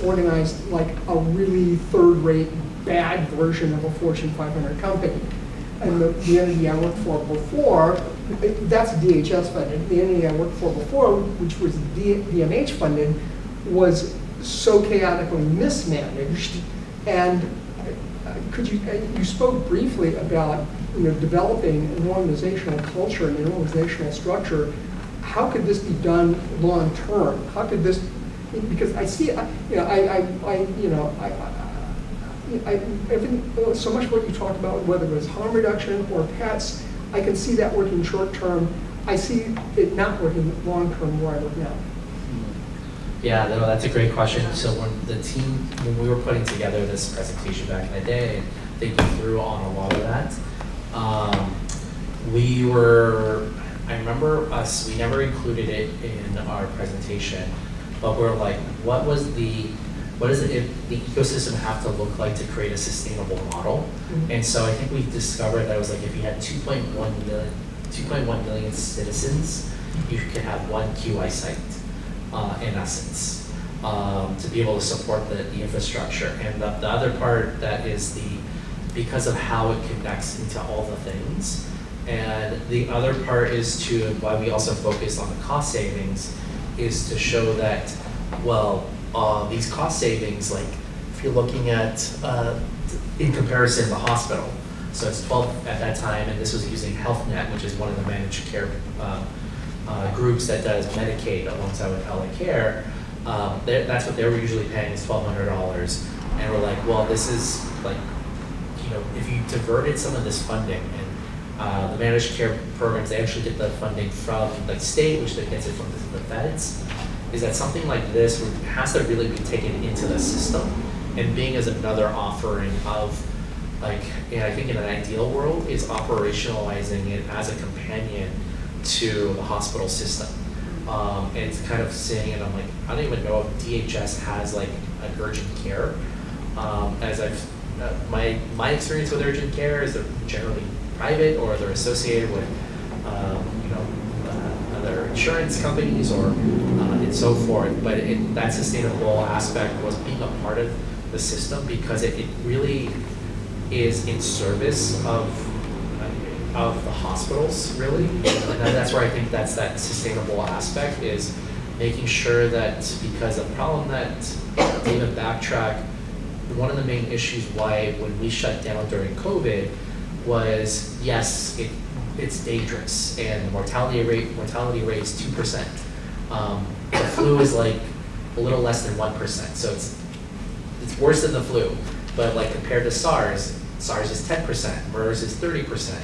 Speaker 4: organized like a really third-rate, bad version of a Fortune 500 company. And the entity I worked for before, that's DHS funded. The entity I worked for before, which was DMH funded, was so chaotically mismanaged. And you spoke briefly about developing an organizational culture and an organizational structure. How could this be done long term? How could this? Because I see, so much what you talked about, whether it was harm reduction or pets, I can see that working short term. I see it not working long term where I work now.
Speaker 3: Yeah, no, that's a great question. So when we were putting together this presentation back in the day, and thinking through on a lot of that, I remember we never included it in our presentation, but we're like, what does the ecosystem have to look like to create a sustainable model? Mm-hmm. And so I think we discovered that it was like, if you had 2.1 million citizens, you could have one QI site. In essence, to be able to support the infrastructure. And the other part that is because of how it connects into all the things. And the other part is why we also focus on the cost savings, is to show that, these cost savings, like if you're looking at, in comparison, the hospital, so it's 12 at that time, and this was using HealthNet, which is one of the managed care groups that does Medicaid alongside with LA Care. That's what they were usually paying, is $1,200. And we're like, well, this is like, if you diverted some of this funding, and the managed care programs, they actually get the funding from the state, which they gets it from the feds, is that something like this has to really be taken into the system, and being as another offering of, I think in an ideal world, is operationalizing it as a companion to the hospital system. And it's kind of saying, and I'm like, I don't even know if DHS has like an urgent care. As my experience with urgent care is they're generally private, or they're associated with other insurance companies, or and so forth. But that sustainable aspect was being a part of the system, because it really is in service of the hospitals, really. And that's where I think that's that sustainable aspect, is making sure that, because the problem that, to even backtrack, one of the main issues why when we shut down during COVID was, yes, it's dangerous, and the mortality rate is 2%. The flu is like a little less than 1%, so it's worse than the flu. But like compared to SARS is 10%, MERS is 30%.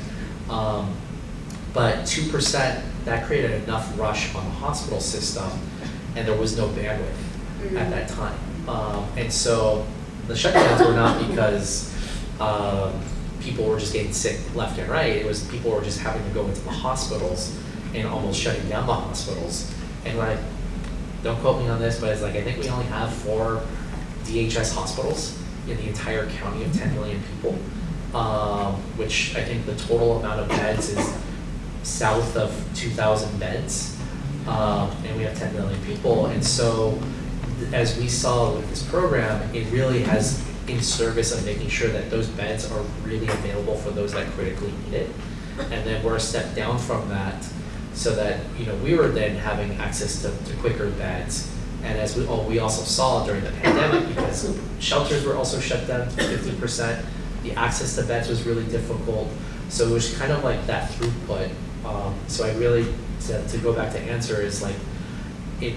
Speaker 3: But 2%, that created enough rush on the hospital system, and there was no bandwidth at that time. And so the shutdowns were not because people were just getting sick left and right. It was people were just having to go into the hospitals and almost shutting down the hospitals. And don't quote me on this, but it's like, I think we only have 4 DHS hospitals in the entire county of 10 million people, which I think the total amount of beds is south of 2,000 beds, and we have 10 million people. And so, as we saw with this program, it really has in service of making sure that those beds are really available for those that critically need it. And then we're a step down from that, so that we were then having access to quicker beds. And as we also saw during the pandemic, because shelters were also shut down to 50%, the access to beds was really difficult. So it was kind of like that throughput. So I really, to go back to answer, is like, it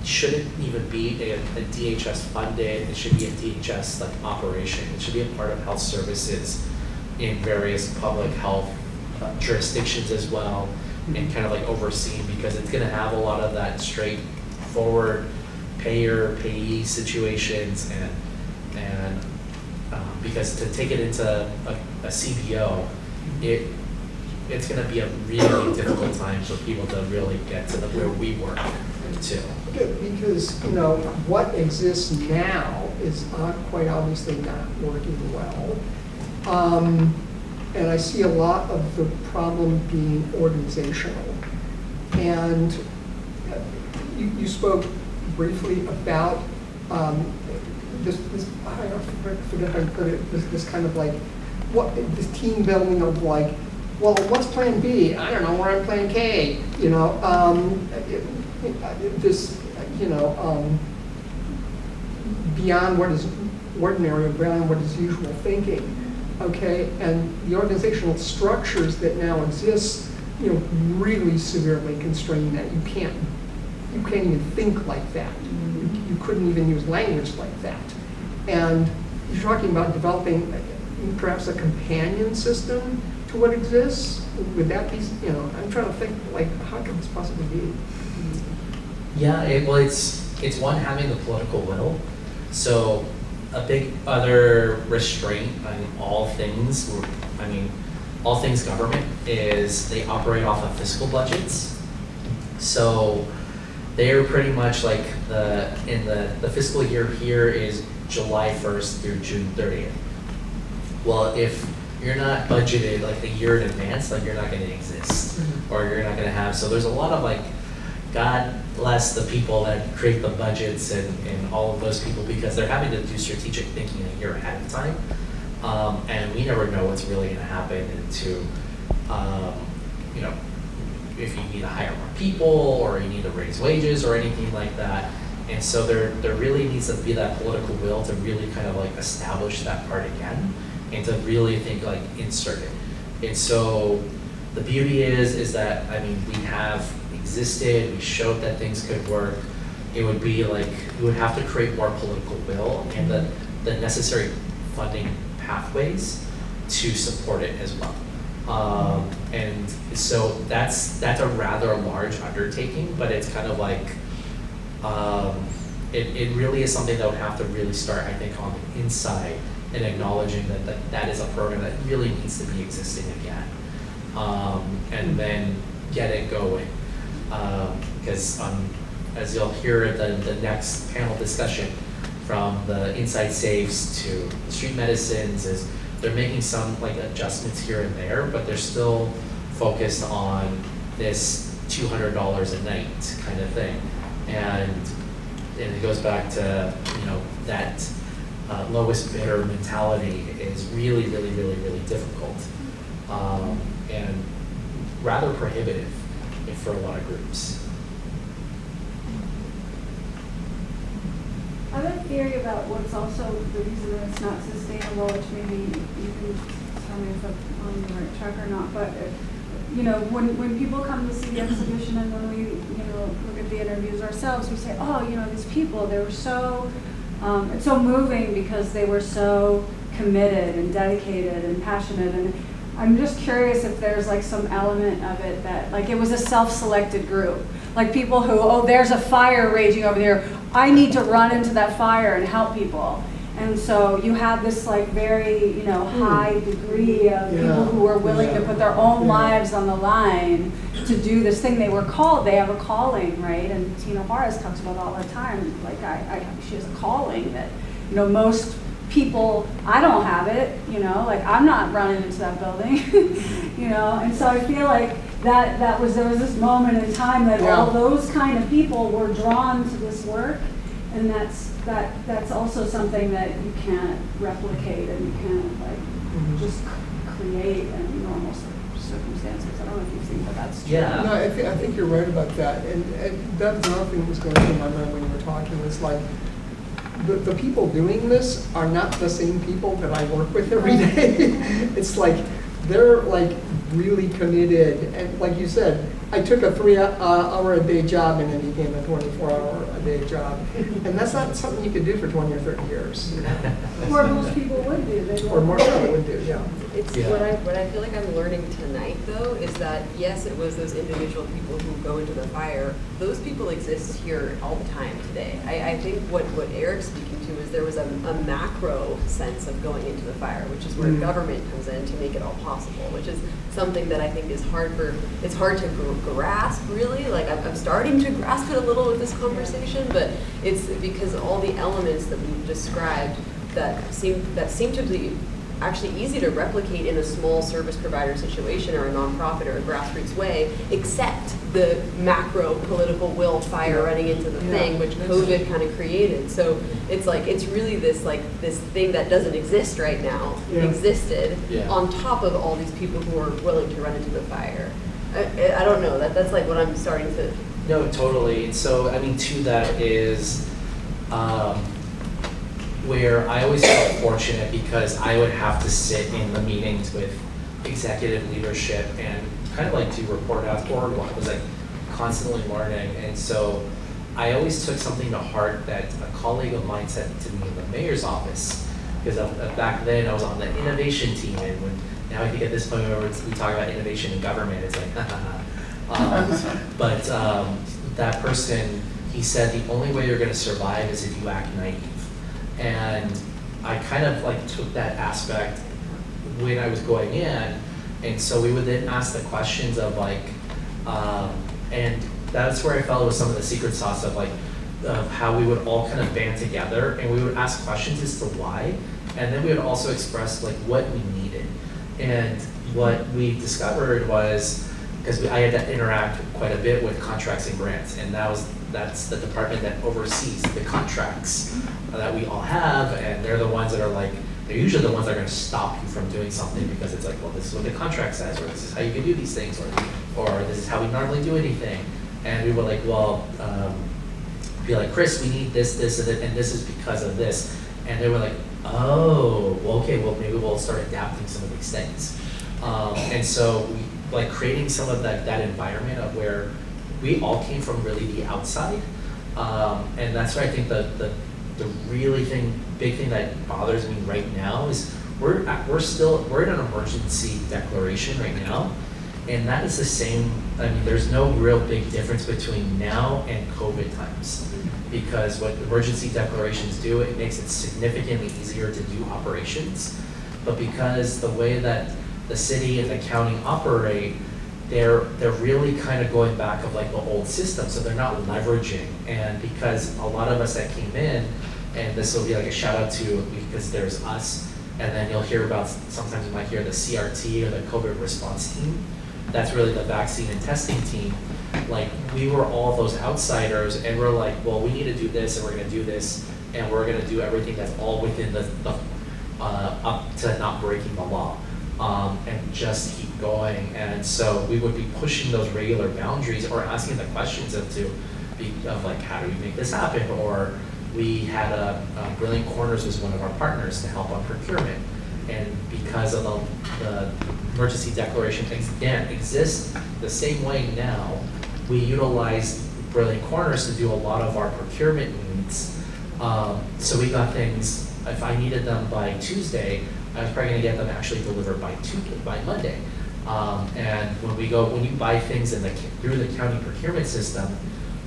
Speaker 3: shouldn't even be a DHS funded, it should be a DHS operation. It should be a part of health services in various public health jurisdictions as well, and kind of overseen, because it's gonna have a lot of that straightforward payer-payee situations, and because to take it into a CBO, it's going to be a really difficult time for people to really get to where we work too.
Speaker 4: Because, you know, what exists now is quite obviously not working well. And I see a lot of the problem being organizational. And you spoke briefly about this I forget how to put it, this kind of like, this team building of like, well, what's plan B? I don't know, we're on plan K, you know. This, you know, beyond what is ordinary, or beyond what is usual thinking, okay? And the organizational structures that now exist, you know, really severely constrain that. You can't even think like that. You couldn't even use language like that. And you're talking about developing perhaps a companion system to what exists. Would that be, you know, I'm trying to think, like, how could this possibly be?
Speaker 3: Yeah, it's one, having the political will. So a big other restraint on all things government is they operate off of fiscal budgets. So they're pretty much like the fiscal year here is July 1st through June 30th. Well, if you're not budgeted like a year in advance, like you're not going to exist, or you're not going to have. So there's a lot of like, God bless the people that create the budgets and all of those people, because they're having to do strategic thinking a year ahead of time. And we never know what's really going to happen into, you know, if you need to hire more people or you need to raise wages or anything like that. And so there really needs to be that political will to really kind of like establish that part again and to really think like insert it. And so the beauty is that, I mean, we have existed, we showed that things could work. It would be like, we would have to create more political will and the necessary funding pathways to support it as well. And so that's a rather large undertaking, but it's kind of like, it really is something that would have to really start, I think, on the inside and acknowledging that is a program that really needs to be existing again. And then get it going. Because as you'll hear at the next panel discussion, from the inside safes to the street medicines, is they're making some like adjustments here and there, but they're still focused on this $200 a night kind of thing. And it goes back to, you know, that lowest bidder mentality is really, really, really, really difficult, and rather prohibitive for a lot of groups.
Speaker 5: I have a theory about what's also the reason that it's not sustainable, which maybe you can tell me if I'm on the right track or not, but you know, when people come to see the exhibition and when we, you know, look at the interviews ourselves, we say, oh, you know, these people, they were so, it's so moving because they were so committed and dedicated and passionate. And I'm just curious if there's like some element of it that, like, it was a self-selected group. Like people who, oh, there's a fire raging over there, I need to run into that fire and help people. And so you had this like very, you know, high degree of people who were willing to put their own lives on the line to do this thing. They have a calling, right? And Tina Juarez talks about all the time, like she has a calling that, you know, most people, I don't have it, you know, like I'm not running into that building, you know. And so I feel like there was this moment in time that all those kind of people were drawn to this work, and that's also something that you can't replicate and you can't like just create in normal circumstances. I don't know if you think that's true.
Speaker 3: Yeah.
Speaker 4: No, I think you're right about that, and that's another thing that was going through my mind when you were talking. It's like the people doing this are not the same people that I work with every day. It's like they're like really committed, and like you said, I took a 3-hour-a-day job and it became a 24-hour-a-day job, and that's not something you could do for 20 or 30 years. You know?
Speaker 5: Or most people would do.
Speaker 4: Or more people would do, yeah.
Speaker 2: It's what I feel like I'm learning tonight, though, is that yes, it was those individual people who go into the fire. Those people exist here all the time today. I think what Eric's speaking to to is there was a macro sense of going into the fire, which is where government comes in to make it all possible, which is something that I think is hard to grasp, really. Like, I'm starting to grasp it a little with this conversation, but it's because all the elements that we've described that seem to be actually easy to replicate in a small service provider situation or a nonprofit or a grassroots way, except the macro political will fire running into the thing, which COVID kind of created. So it's like, it's really this thing that doesn't exist right now, existed on top of all these people who are willing to run into the fire. I don't know, that's like what I'm starting to.
Speaker 3: No, totally. And so, I mean, to that is, where I always felt fortunate because I would have to sit in the meetings with executive leadership and kind of like to report afterward. I was like constantly learning. And so I always took something to heart that a colleague of mine said to me in the mayor's office, because back then I was on the innovation team, and now I think at this point whenever we talk about innovation in government, it's like, but that person, he said the only way you're going to survive is if you act naive. And I kind of like took that aspect when I was going in, and so we would then ask the questions of like, and that's where I felt it was some of the secret sauce of like, of how we would all kind of band together, and we would ask questions as to why, and then we would also express like what we needed. And what we discovered was, because I had to interact quite a bit with contracts and grants, and that's the department that oversees the contracts that we all have, and they're the ones that are like, they're usually the ones that are going to stop you from doing something because it's like, well, this is what the contract says, or this is how you can do these things, or this is how we normally do anything. And we were like, well, be like, Chris, we need this, and this is because of this. And they were like, oh, well, okay, well, maybe we'll start adapting some of these things. And so we, like, creating some of that environment of where we all came from really the outside. And that's why I think the really big thing that bothers me right now is we're in an emergency declaration right now. And that is the same, I mean, there's no real big difference between now and COVID times. Because what emergency declarations do, it makes it significantly easier to do operations. But because the way that the city and the county operate, they're really kind of going back of like the old system, so they're not leveraging. And because a lot of us that came in, and this will be like a shout out to, because there's us, and then you'll hear about, sometimes you might hear the CRT or the COVID response team. That's really the vaccine and testing team. Like, we were all those outsiders, and we're like, well, we need to do this, and we're gonna do this, and we're gonna do everything that's all within the up to not breaking the law, and just keep going. And so we would be pushing those regular boundaries or asking the questions of like, how do we make this happen? Or we had Brilliant Corners was one of our partners to help on procurement. And because of the emergency declaration again exists the same way now, we utilize Brilliant Corners to do a lot of our procurement needs. So we got things, if I needed them by Tuesday, I was probably gonna get them actually delivered by Monday. And when you buy things through the county procurement system,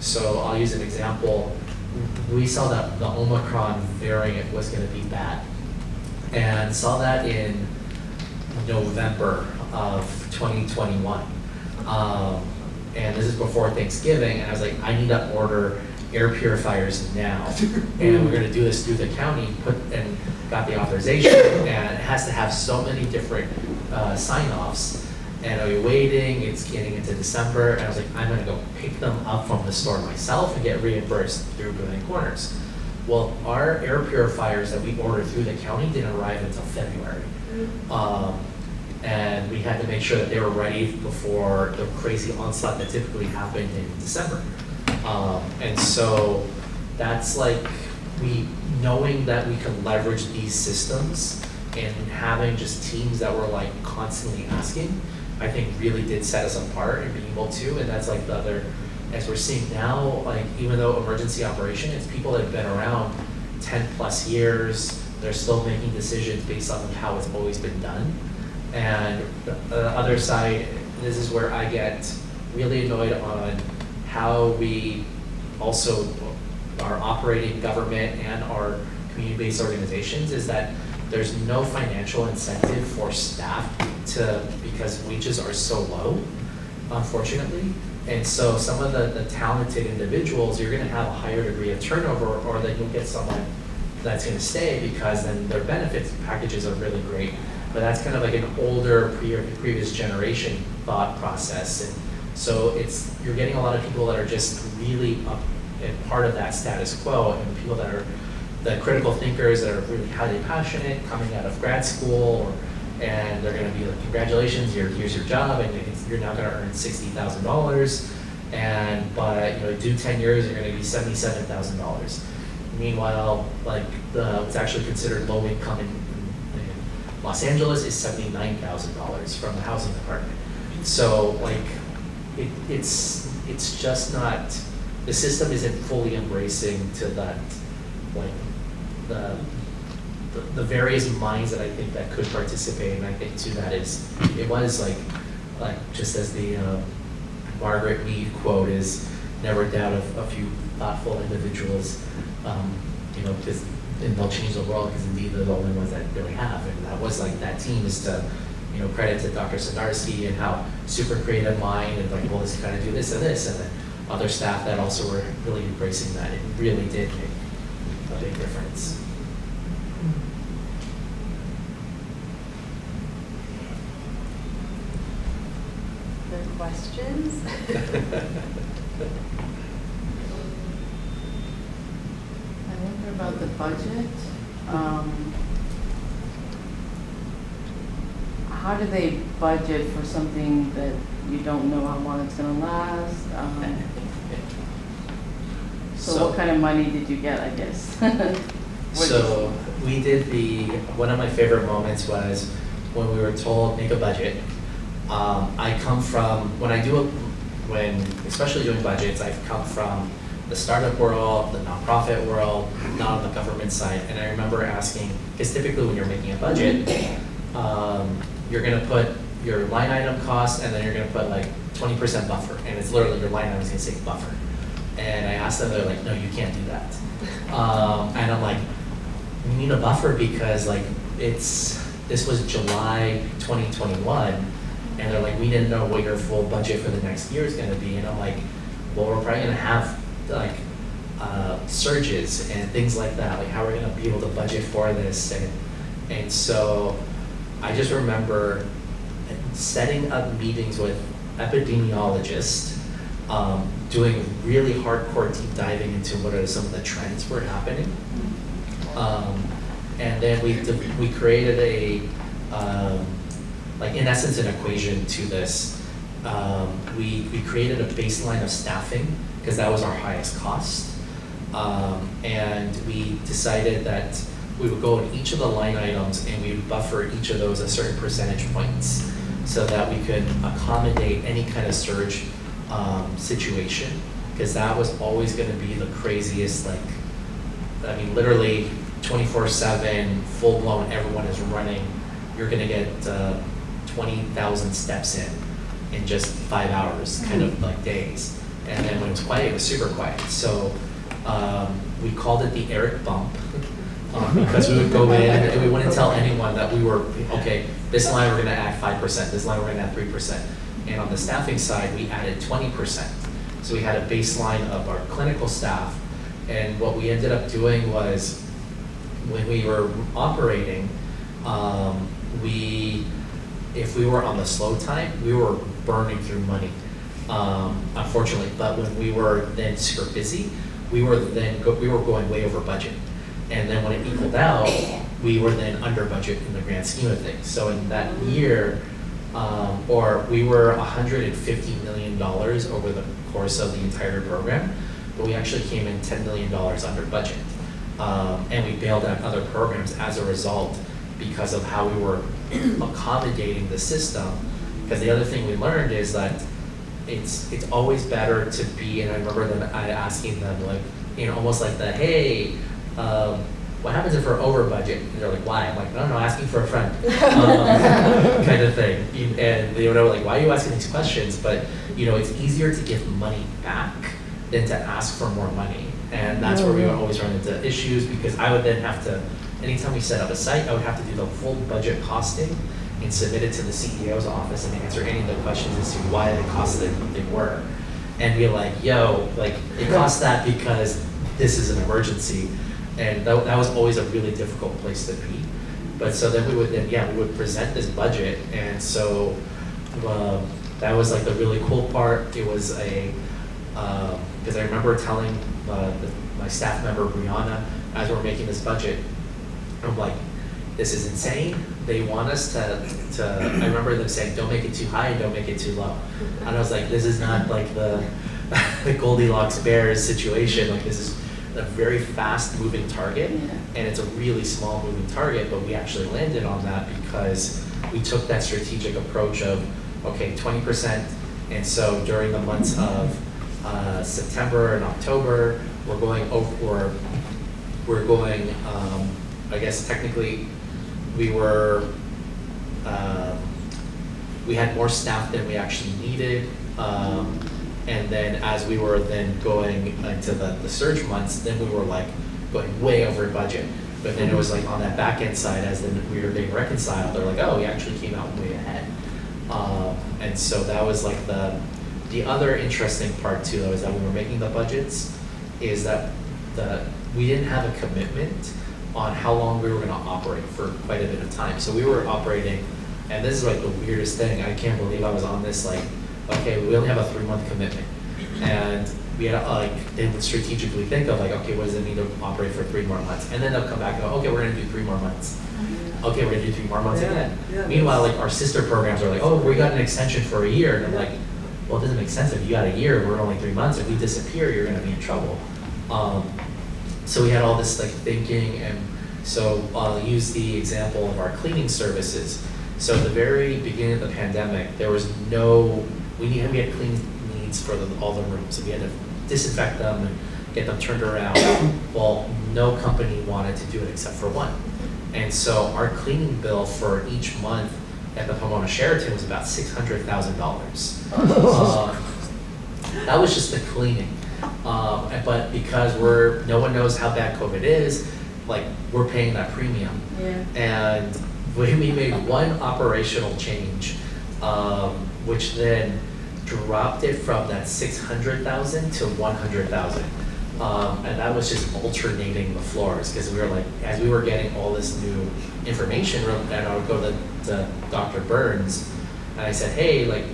Speaker 3: so I'll use an example, we saw that the Omicron variant was gonna be bad. And saw that in November of 2021. And this is before Thanksgiving, and I was like, I need to order air purifiers now. And we're gonna do this through the county, and got the authorization, and it has to have so many different sign-offs. And are we waiting, it's getting into December, and I was like, I'm gonna go pick them up from the store myself and get reimbursed through Brilliant Corners. Well, our air purifiers that we ordered through the county didn't arrive until February. And we had to make sure that they were ready before the crazy onslaught that typically happened in December. And so that's like, knowing that we can leverage these systems and having just teams that were like constantly asking, I think really did set us apart and being able to, and that's like the other, as we're seeing now, like even though emergency operation, it's people that have been around 10 plus years, they're still making decisions based on how it's always been done. And the other side, this is where I get really annoyed on how we also are operating government and our community-based organizations is that there's no financial incentive for staff because wages are so low, unfortunately. And so some of the talented individuals, you're gonna have a higher degree of turnover, or then you'll get someone that's gonna stay because then their benefits packages are really great. But that's kind of like an older, previous generation thought process. And so you're getting a lot of people that are just really up and part of that status quo, and people that are the critical thinkers that are really highly passionate, coming out of grad school, and they're going to be like, congratulations, here's your job, and you're now going to earn $60,000, and by do 10 years, you're going to be $77,000. Meanwhile, like what's actually considered low income in Los Angeles is $79,000 from the housing department. So like it's just not, the system isn't fully embracing to that, like the various minds that I think that could participate. And I think too that it was like just as the Margaret Mead quote is, never doubt a few thoughtful individuals, because and they'll change the world, because indeed they're the only ones that really have. And that was like, that team is to, credit to Dr. Sandarski and how super creative mind, and like, well, let's kind of do this and this, and then other staff that also were really embracing that. It really did make a big difference.
Speaker 2: Other questions?
Speaker 7: I wonder about the budget. How do they budget for something that you don't know how long it's going to last? So what kind of money did you get, I guess?
Speaker 3: So we did one of my favorite moments was when we were told, make a budget. I come from, especially doing budgets, I've come from the startup world, the nonprofit world, not on the government side. And I remember asking, because typically when you're making a budget, you're gonna put your line item cost, and then you're gonna put like 20% buffer. And it's literally, your line item is gonna say buffer. And I asked them, they're like, no, you can't do that. And I'm like, we need a buffer because like this was July 2021, and they're like, we didn't know what your full budget for the next year is gonna be. And I'm like, well, we're probably gonna have like surges and things like that. Like, how are we gonna be able to budget for this? And so I just remember setting up meetings with epidemiologists, doing really hardcore deep diving into what are some of the trends were happening. And then we created like in essence an equation to this. We created a baseline of staffing because that was our highest cost. And we decided that we would go in each of the line items and we would buffer each of those a certain percentage points so that we could accommodate any kind of surge situation, because that was always going to be the craziest, like, I mean, literally 24/7, full blown, everyone is running. You're going to get 20,000 steps in just 5 hours, kind of like days. And then when it was quiet, it was super quiet. So we called it the Eric bump. Because we would go in and we wouldn't tell anyone that we were, okay, this line we're gonna add 5%, this line we're gonna add 3%. And on the staffing side, we added 20%. So we had a baseline of our clinical staff. And what we ended up doing was, when we were operating, if we were on the slow time, we were burning through money, unfortunately. But when we were then super busy, we were going way over budget. And then when it equaled out, we were then under budget in the grand scheme of things. So in that year, we were $150 million over the course of the entire program, but we actually came in $10 million under budget. And we bailed out other programs as a result because of how we were accommodating the system. Because the other thing we learned is that it's always better to be, and I remember asking them, like, almost like the, hey, what happens if we're over budget? And they're like, why? I'm like, no, asking for a friend, kind of thing. And they were like, why are you asking these questions? But it's easier to give money back than to ask for more money. And that's where we would always run into issues, because I would then have to, anytime we set up a site, I would have to do the full budget costing and submit it to the CEO's office and answer any of the questions as to why they costed what they were. And be like, yo, like, it costs that because this is an emergency. And that was always a really difficult place to be. But so then we would present this budget. And so that was like the really cool part. It was because I remember telling my staff member, Brianna, as we're making this budget, I'm like, this is insane. They want us to I remember them saying, don't make it too high and don't make it too low. And I was like, this is not like the Goldilocks bears situation. Like, this is a very fast moving target, and it's a really small moving target, but we actually landed on that because we took that strategic approach of, okay, 20%. And so during the months of September and October, we're going, I guess technically, we had more staff than we actually needed. And then as we were then going into the surge months, then we were like going way over budget. But then it was like on that back end side, as then we were being reconciled, they're like, oh, we actually came out way ahead. And so that was like the other interesting part too, though, is that when we were making the budgets, is that we didn't have a commitment on how long we were going to operate for quite a bit of time. So we were operating, and this is like the weirdest thing. I can't believe I was on this, like, okay, we only have a 3-month commitment. And we had they would strategically think of like, okay, what does it mean to operate for 3 more months? And then they'll come back and go, okay, we're gonna do 3 more months. Okay, we're gonna do 3 more months again. Meanwhile, like our sister programs are like, oh, we got an extension for a year. And I'm like, well, it doesn't make sense. If you got a year, we're only 3 months. If we disappear, you're gonna be in trouble. So we had all this like thinking, and so I'll use the example of our cleaning services. So at the very beginning of the pandemic, there was we had cleaning needs for all the rooms. So we had to disinfect them and get them turned around. Well, no company wanted to do it except for one. And so our cleaning bill for each month at the Pomona Sheraton was about $600,000. That was just the cleaning. But because no one knows how bad COVID is, like we're paying that premium.
Speaker 7: Yeah.
Speaker 3: And we made one operational change, which then dropped it from that 600,000 to 100,000. And that was just alternating the floors, because we were like, as we were getting all this new information, and I would go to Dr. Burns, and I said, hey, like,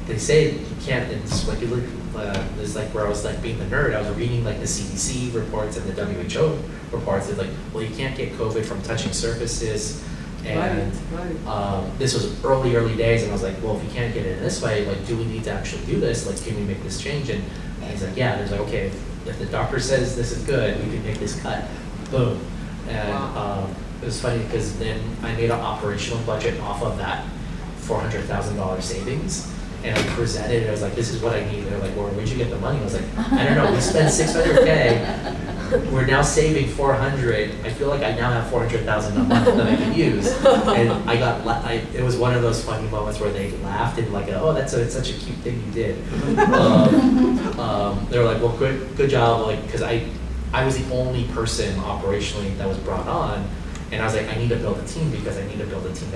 Speaker 3: they say you can't, it's like, this is like where I was like being the nerd, I was reading like the CDC reports and the WHO reports. It's like, well, you can't get COVID from touching surfaces. And this was early days, and I was like, well, if you can't get it in this way, like, do we need to actually do this? Like, can we make this change? And he's like, yeah. And he's like, okay, if the doctor says this is good, we can make this cut. Boom. And it was funny because then I made an operational budget off of that $400,000 savings. And I presented it, I was like, this is what I need. They're like, well, where'd you get the money? I was like, I don't know, we spent $600K. We're now saving 400. I feel like I now have 400,000 a month that I can use. And it was one of those funny moments where they laughed and like, oh, it's such a cute thing you did. They were like, well, good job, like, because I was the only person operationally that was brought on, and I was like, I need to build a team, because I need to build a team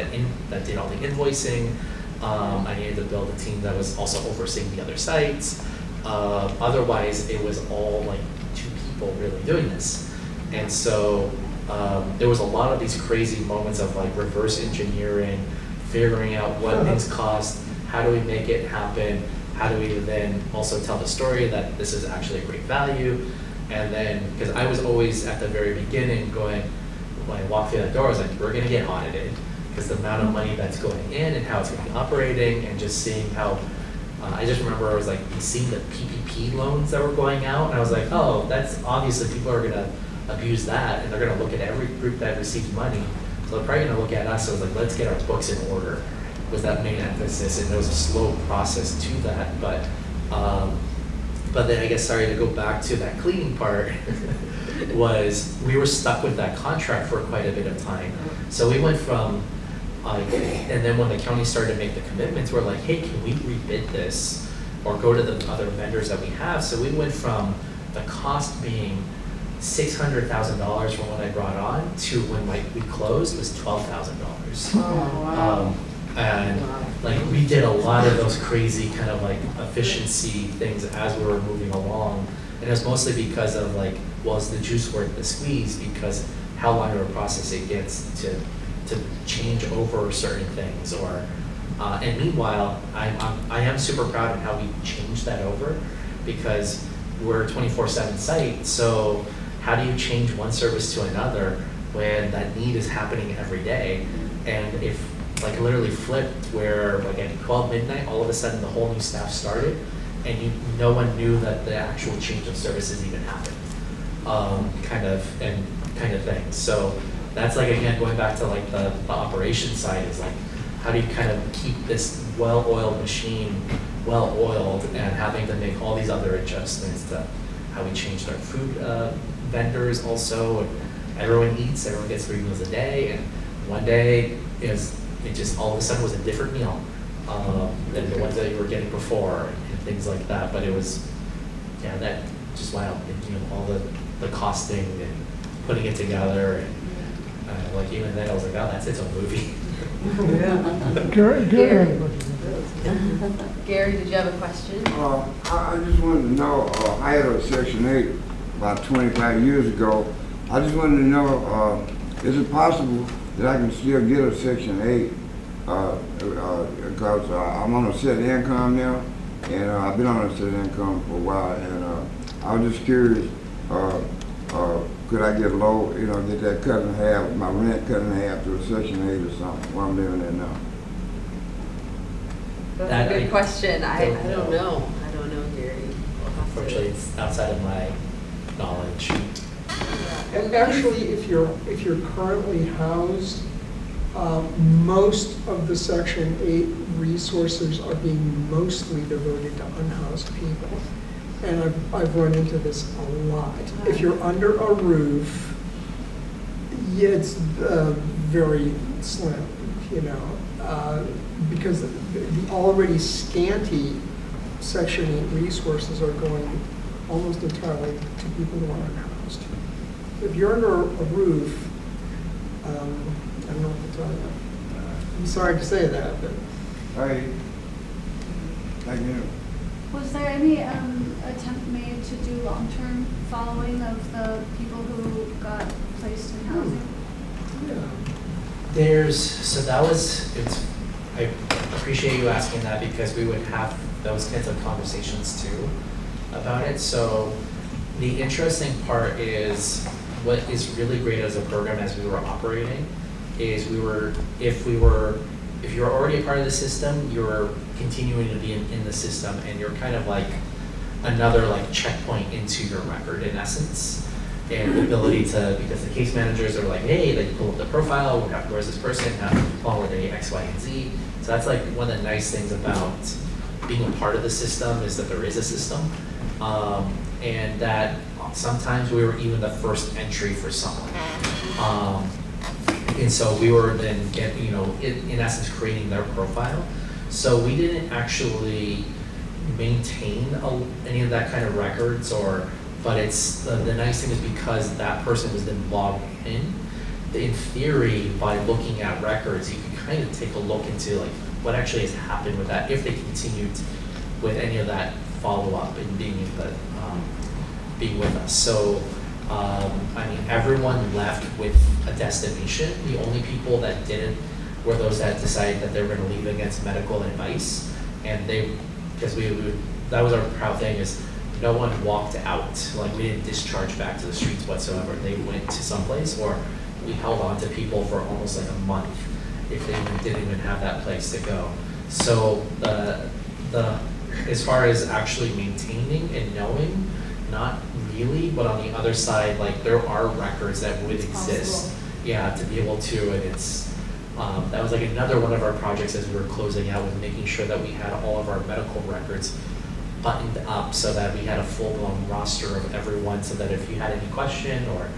Speaker 3: that did all the invoicing. I needed to build a team that was also overseeing the other sites. Otherwise, it was all like 2 people really doing this. And so there was a lot of these crazy moments of like reverse engineering, figuring out what things cost, how do we make it happen, how do we then also tell the story that this is actually a great value. And then, because I was always at the very beginning going, when I walked through that door, I was like, we're gonna get audited, because the amount of money that's going in and how it's going to be operating, and just seeing how, I just remember I was like seeing the PPP loans that were going out, and I was like, oh, that's obviously people are going to abuse that, and they're going to look at every group that receives money, so they're probably going to look at us. So I was like, let's get our books in order, was that main emphasis, and there was a slow process to that, but then I guess, sorry, to go back to that cleaning part, was we were stuck with that contract for quite a bit of time. So we went from, and then when the county started to make the commitments, we're like, hey, can we rebid this or go to the other vendors that we have? So we went from the cost being $600,000 from when I brought on to when we closed was $12,000.
Speaker 7: Oh, wow.
Speaker 3: And like we did a lot of those crazy kind of like efficiency things as we were moving along. And it was mostly because of like, well, is the juice worth the squeeze? Because how long of a process it gets to change over certain things, or and meanwhile, I am super proud of how we changed that over, because we're a 24/7 site. So how do you change one service to another when that need is happening every day? And if like literally flipped, where like at 12 midnight, all of a sudden the whole new staff started, and no one knew that the actual change of services even happened, kind of thing. So that's like, again, going back to like the operations side, is like, how do you kind of keep this well-oiled machine well-oiled, and having to make all these other adjustments to how we changed our food vendors also. And everyone eats, everyone gets 3 meals a day, and one day it just all of a sudden was a different meal than the ones that you were getting before, and things like that. But it was, yeah, that just wow, all the costing and putting it together, and like even then I was like, oh, that's its own movie.
Speaker 2: Gary, did you have a question?
Speaker 8: I just wanted to know, I had a Section 8 about 25 years ago. I just wanted to know, is it possible that I can still get a Section 8? Because I'm on a set income now, and I've been on a set income for a while, and I was just curious, could I get low, get that cut in half, my rent cut in half to a Section 8 or something, where I'm living in now?
Speaker 2: That's a good question. I
Speaker 3: don't
Speaker 2: don't know. I don't know, Gary.
Speaker 3: Unfortunately, it's outside of my knowledge.
Speaker 4: And actually, if you're currently housed, most of the Section 8 resources are being mostly devoted to unhoused people. And I've run into this a lot. If you're under a roof, yeah, it's very slim, because the already scanty Section 8 resources are going almost entirely to people who are unhoused. If you're under a roof, I don't know what to tell you. I'm sorry to say that, but.
Speaker 8: Hey, thank you.
Speaker 5: Was there any attempt made to do long-term following of the people who got placed in housing?
Speaker 4: Yeah.
Speaker 3: I appreciate you asking that, because we would have those kinds of conversations too about it. So the interesting part is, what is really great as a program as we were operating is if you're already a part of the system, you're continuing to be in the system, and you're kind of like another like checkpoint into your record in essence, and the ability to, because the case managers are like, hey, they pull up the profile, where's this person, how long were they, X, Y, and Z. So that's like one of the nice things about being a part of the system, is that there is a system, and that sometimes we were even the first entry for someone. And so we were then in essence creating their profile. So we didn't actually maintain any of that kind of records, but it's the nice thing is, because that person was then logged in theory, by looking at records, you can kind of take a look into like what actually has happened with that, if they continued with any of that follow-up and being with us. So everyone left with a destination. The only people that didn't were those that decided that they were going to leave against medical advice, and that was our proud thing, is no one walked out. Like, we didn't discharge back to the streets whatsoever. They went to someplace, or we held on to people for almost like a month if they didn't even have that place to go. So as far as actually maintaining and knowing, not really, but on the other side, like, there are records that would exist. Yeah, to be able to, and it's, that was like another one of our projects as we were closing out, was making sure that we had all of our medical records buttoned up, so that we had a full-blown roster of everyone, so that if you had any question or,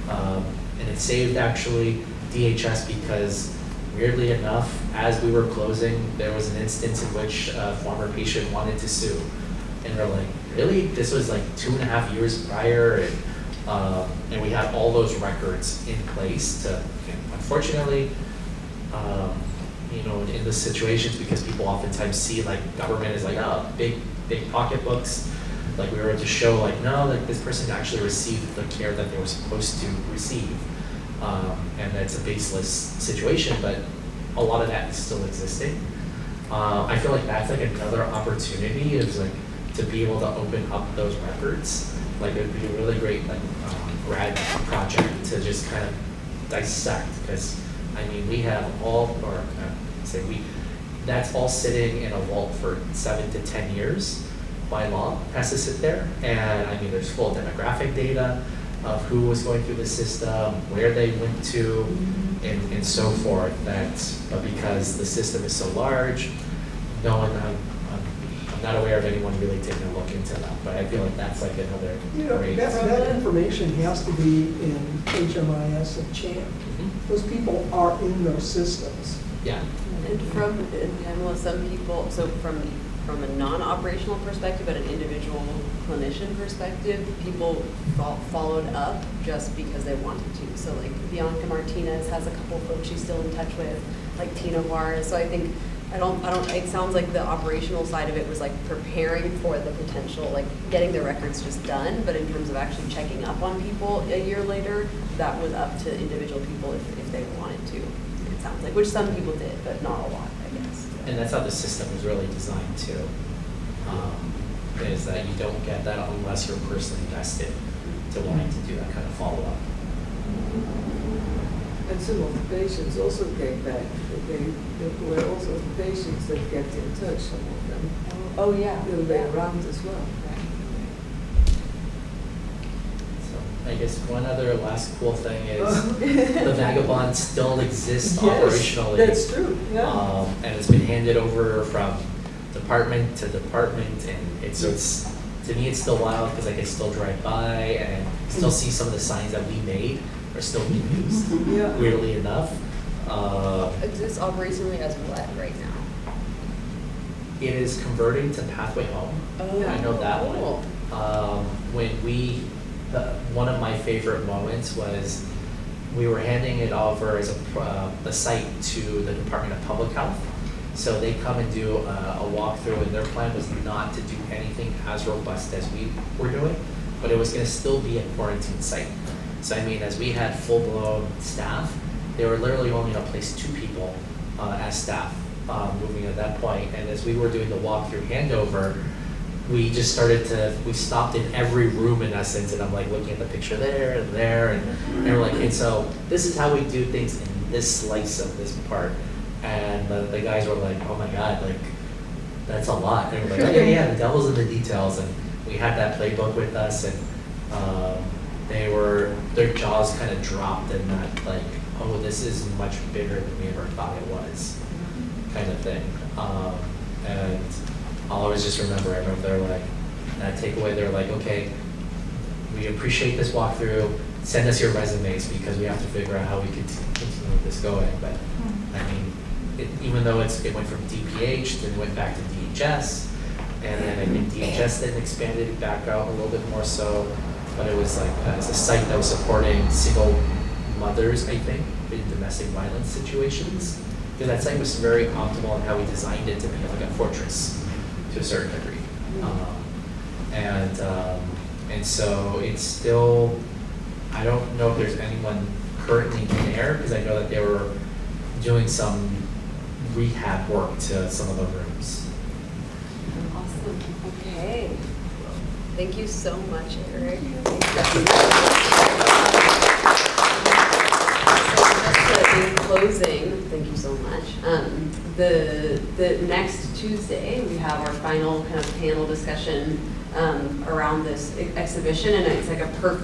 Speaker 3: and it saved actually DHS, because weirdly enough, as we were closing, there was an instance in which a former patient wanted to sue. And they're like, really? This was like 2.5 years prior, and we had all those records in place to, unfortunately, in the situations, because people oftentimes see like government is like, oh, big pocketbooks. Like we were to show like, no, like this person actually received the care that they were supposed to receive. And that's a baseless situation, but a lot of that is still existing. I feel like that's like another opportunity is like to be able to open up those records. Like it'd be a really great like grad project to just kind of dissect, because I mean we have all, or that's all sitting in a vault for 7 to 10 years by law, has to sit there. And I mean there's full demographic data of who was going through the system, where they went to, and so forth. But because the system is so large, no one, I'm not aware of anyone really taking a look into that. But I feel like that's like another great.
Speaker 4: That information has to be in HMIS and CHAMP. Those people are in those systems.
Speaker 3: Yeah.
Speaker 2: And well, some people, so from a non-operational perspective, but an individual clinician perspective, people followed up just because they wanted to. So like Bianca Martinez has a couple folks she's still in touch with, like Tina Juarez. So I think, it sounds like the operational side of it was like preparing for the potential, like getting the records just done, but in terms of actually checking up on people a year later, that was up to individual people if they wanted to, it sounds like, which some people did, but not a lot, I guess.
Speaker 3: And that's how the system was really designed too. Is that you don't get that unless you're personally invested to wanting to do that kind of follow-up.
Speaker 9: And some of the patients also came back. There were also patients that kept in touch, some of them.
Speaker 2: Oh yeah.
Speaker 9: They'll be around as well.
Speaker 3: So I guess one other last cool thing is the Vagabond still exists operationally.
Speaker 9: That's true. Yeah.
Speaker 3: And it's been handed over from department to department, and it's to me it's still wild because I can still drive by and still see some of the signs that we made are still being used.
Speaker 9: Yeah.
Speaker 3: Weirdly enough.
Speaker 2: Exists operationally as what right now?
Speaker 3: It is converting to Pathway Home.
Speaker 2: Oh,
Speaker 3: I know that
Speaker 2: cool.
Speaker 3: one. One of my favorite moments was we were handing it over as the site to the Department of Public Health. So they come and do a walkthrough, and their plan was not to do anything as robust as we were doing, but it was going to still be a quarantine site. So I mean, as we had full-blown staff, they were literally only going to place 2 people as staff moving at that point. And as we were doing the walkthrough handover, we just we stopped in every room in essence, and I'm like looking at the picture there and there, and we're like, hey, so this is how we do things in this slice of this part. And the guys were like, oh my God, like, that's a lot. And we're like, okay, yeah, the devil's in the details. And we had that playbook with us, and their jaws kind of dropped in that, like, oh, this is much bigger than we ever thought it was, kind of thing. And I'll always just remember they're like, that takeaway, they're like, okay, we appreciate this walkthrough, send us your resumes because we have to figure out how we could continue this going. But I mean, even though it went from DPH, then went back to DHS, and then I think DHS then expanded it back out a little bit more so, but it was like, it's a site that was supporting single mothers, I think, in domestic violence situations. Because that site was very optimal in how we designed it to be like a fortress to a certain degree. And so it's still, I don't know if there's anyone currently there, because I know that they were doing some rehab work to some of the rooms.
Speaker 2: Awesome. Okay. Thank you so much, Eric. In closing, thank you so much. The next Tuesday, we have our final kind of panel discussion around this exhibition, and it's like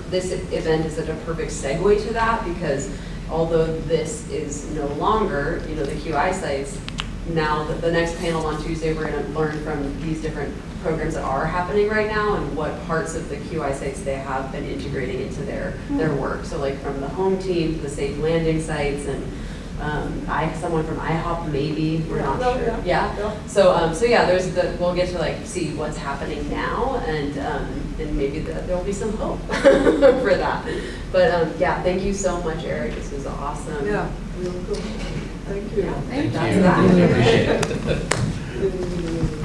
Speaker 2: this event is such a perfect segue to that, because although this is no longer, the QI sites, now the next panel on Tuesday, we're going to learn from these different programs that are happening right now and what parts of the QI sites they have been integrating into their work. So like from the home team to the safe landing sites, and Someone from IHOP, maybe, we're not
Speaker 9: No,
Speaker 2: sure.
Speaker 9: yeah,
Speaker 2: Yeah?
Speaker 9: yeah.
Speaker 2: So yeah, we'll get to like see what's happening now, and maybe there'll be some hope for that. But yeah, thank you so much, Eric. This was awesome.
Speaker 9: Yeah, real cool. Thank you.
Speaker 2: Yeah,
Speaker 3: Thank
Speaker 2: that's
Speaker 3: you.
Speaker 2: that.
Speaker 3: Really appreciate it.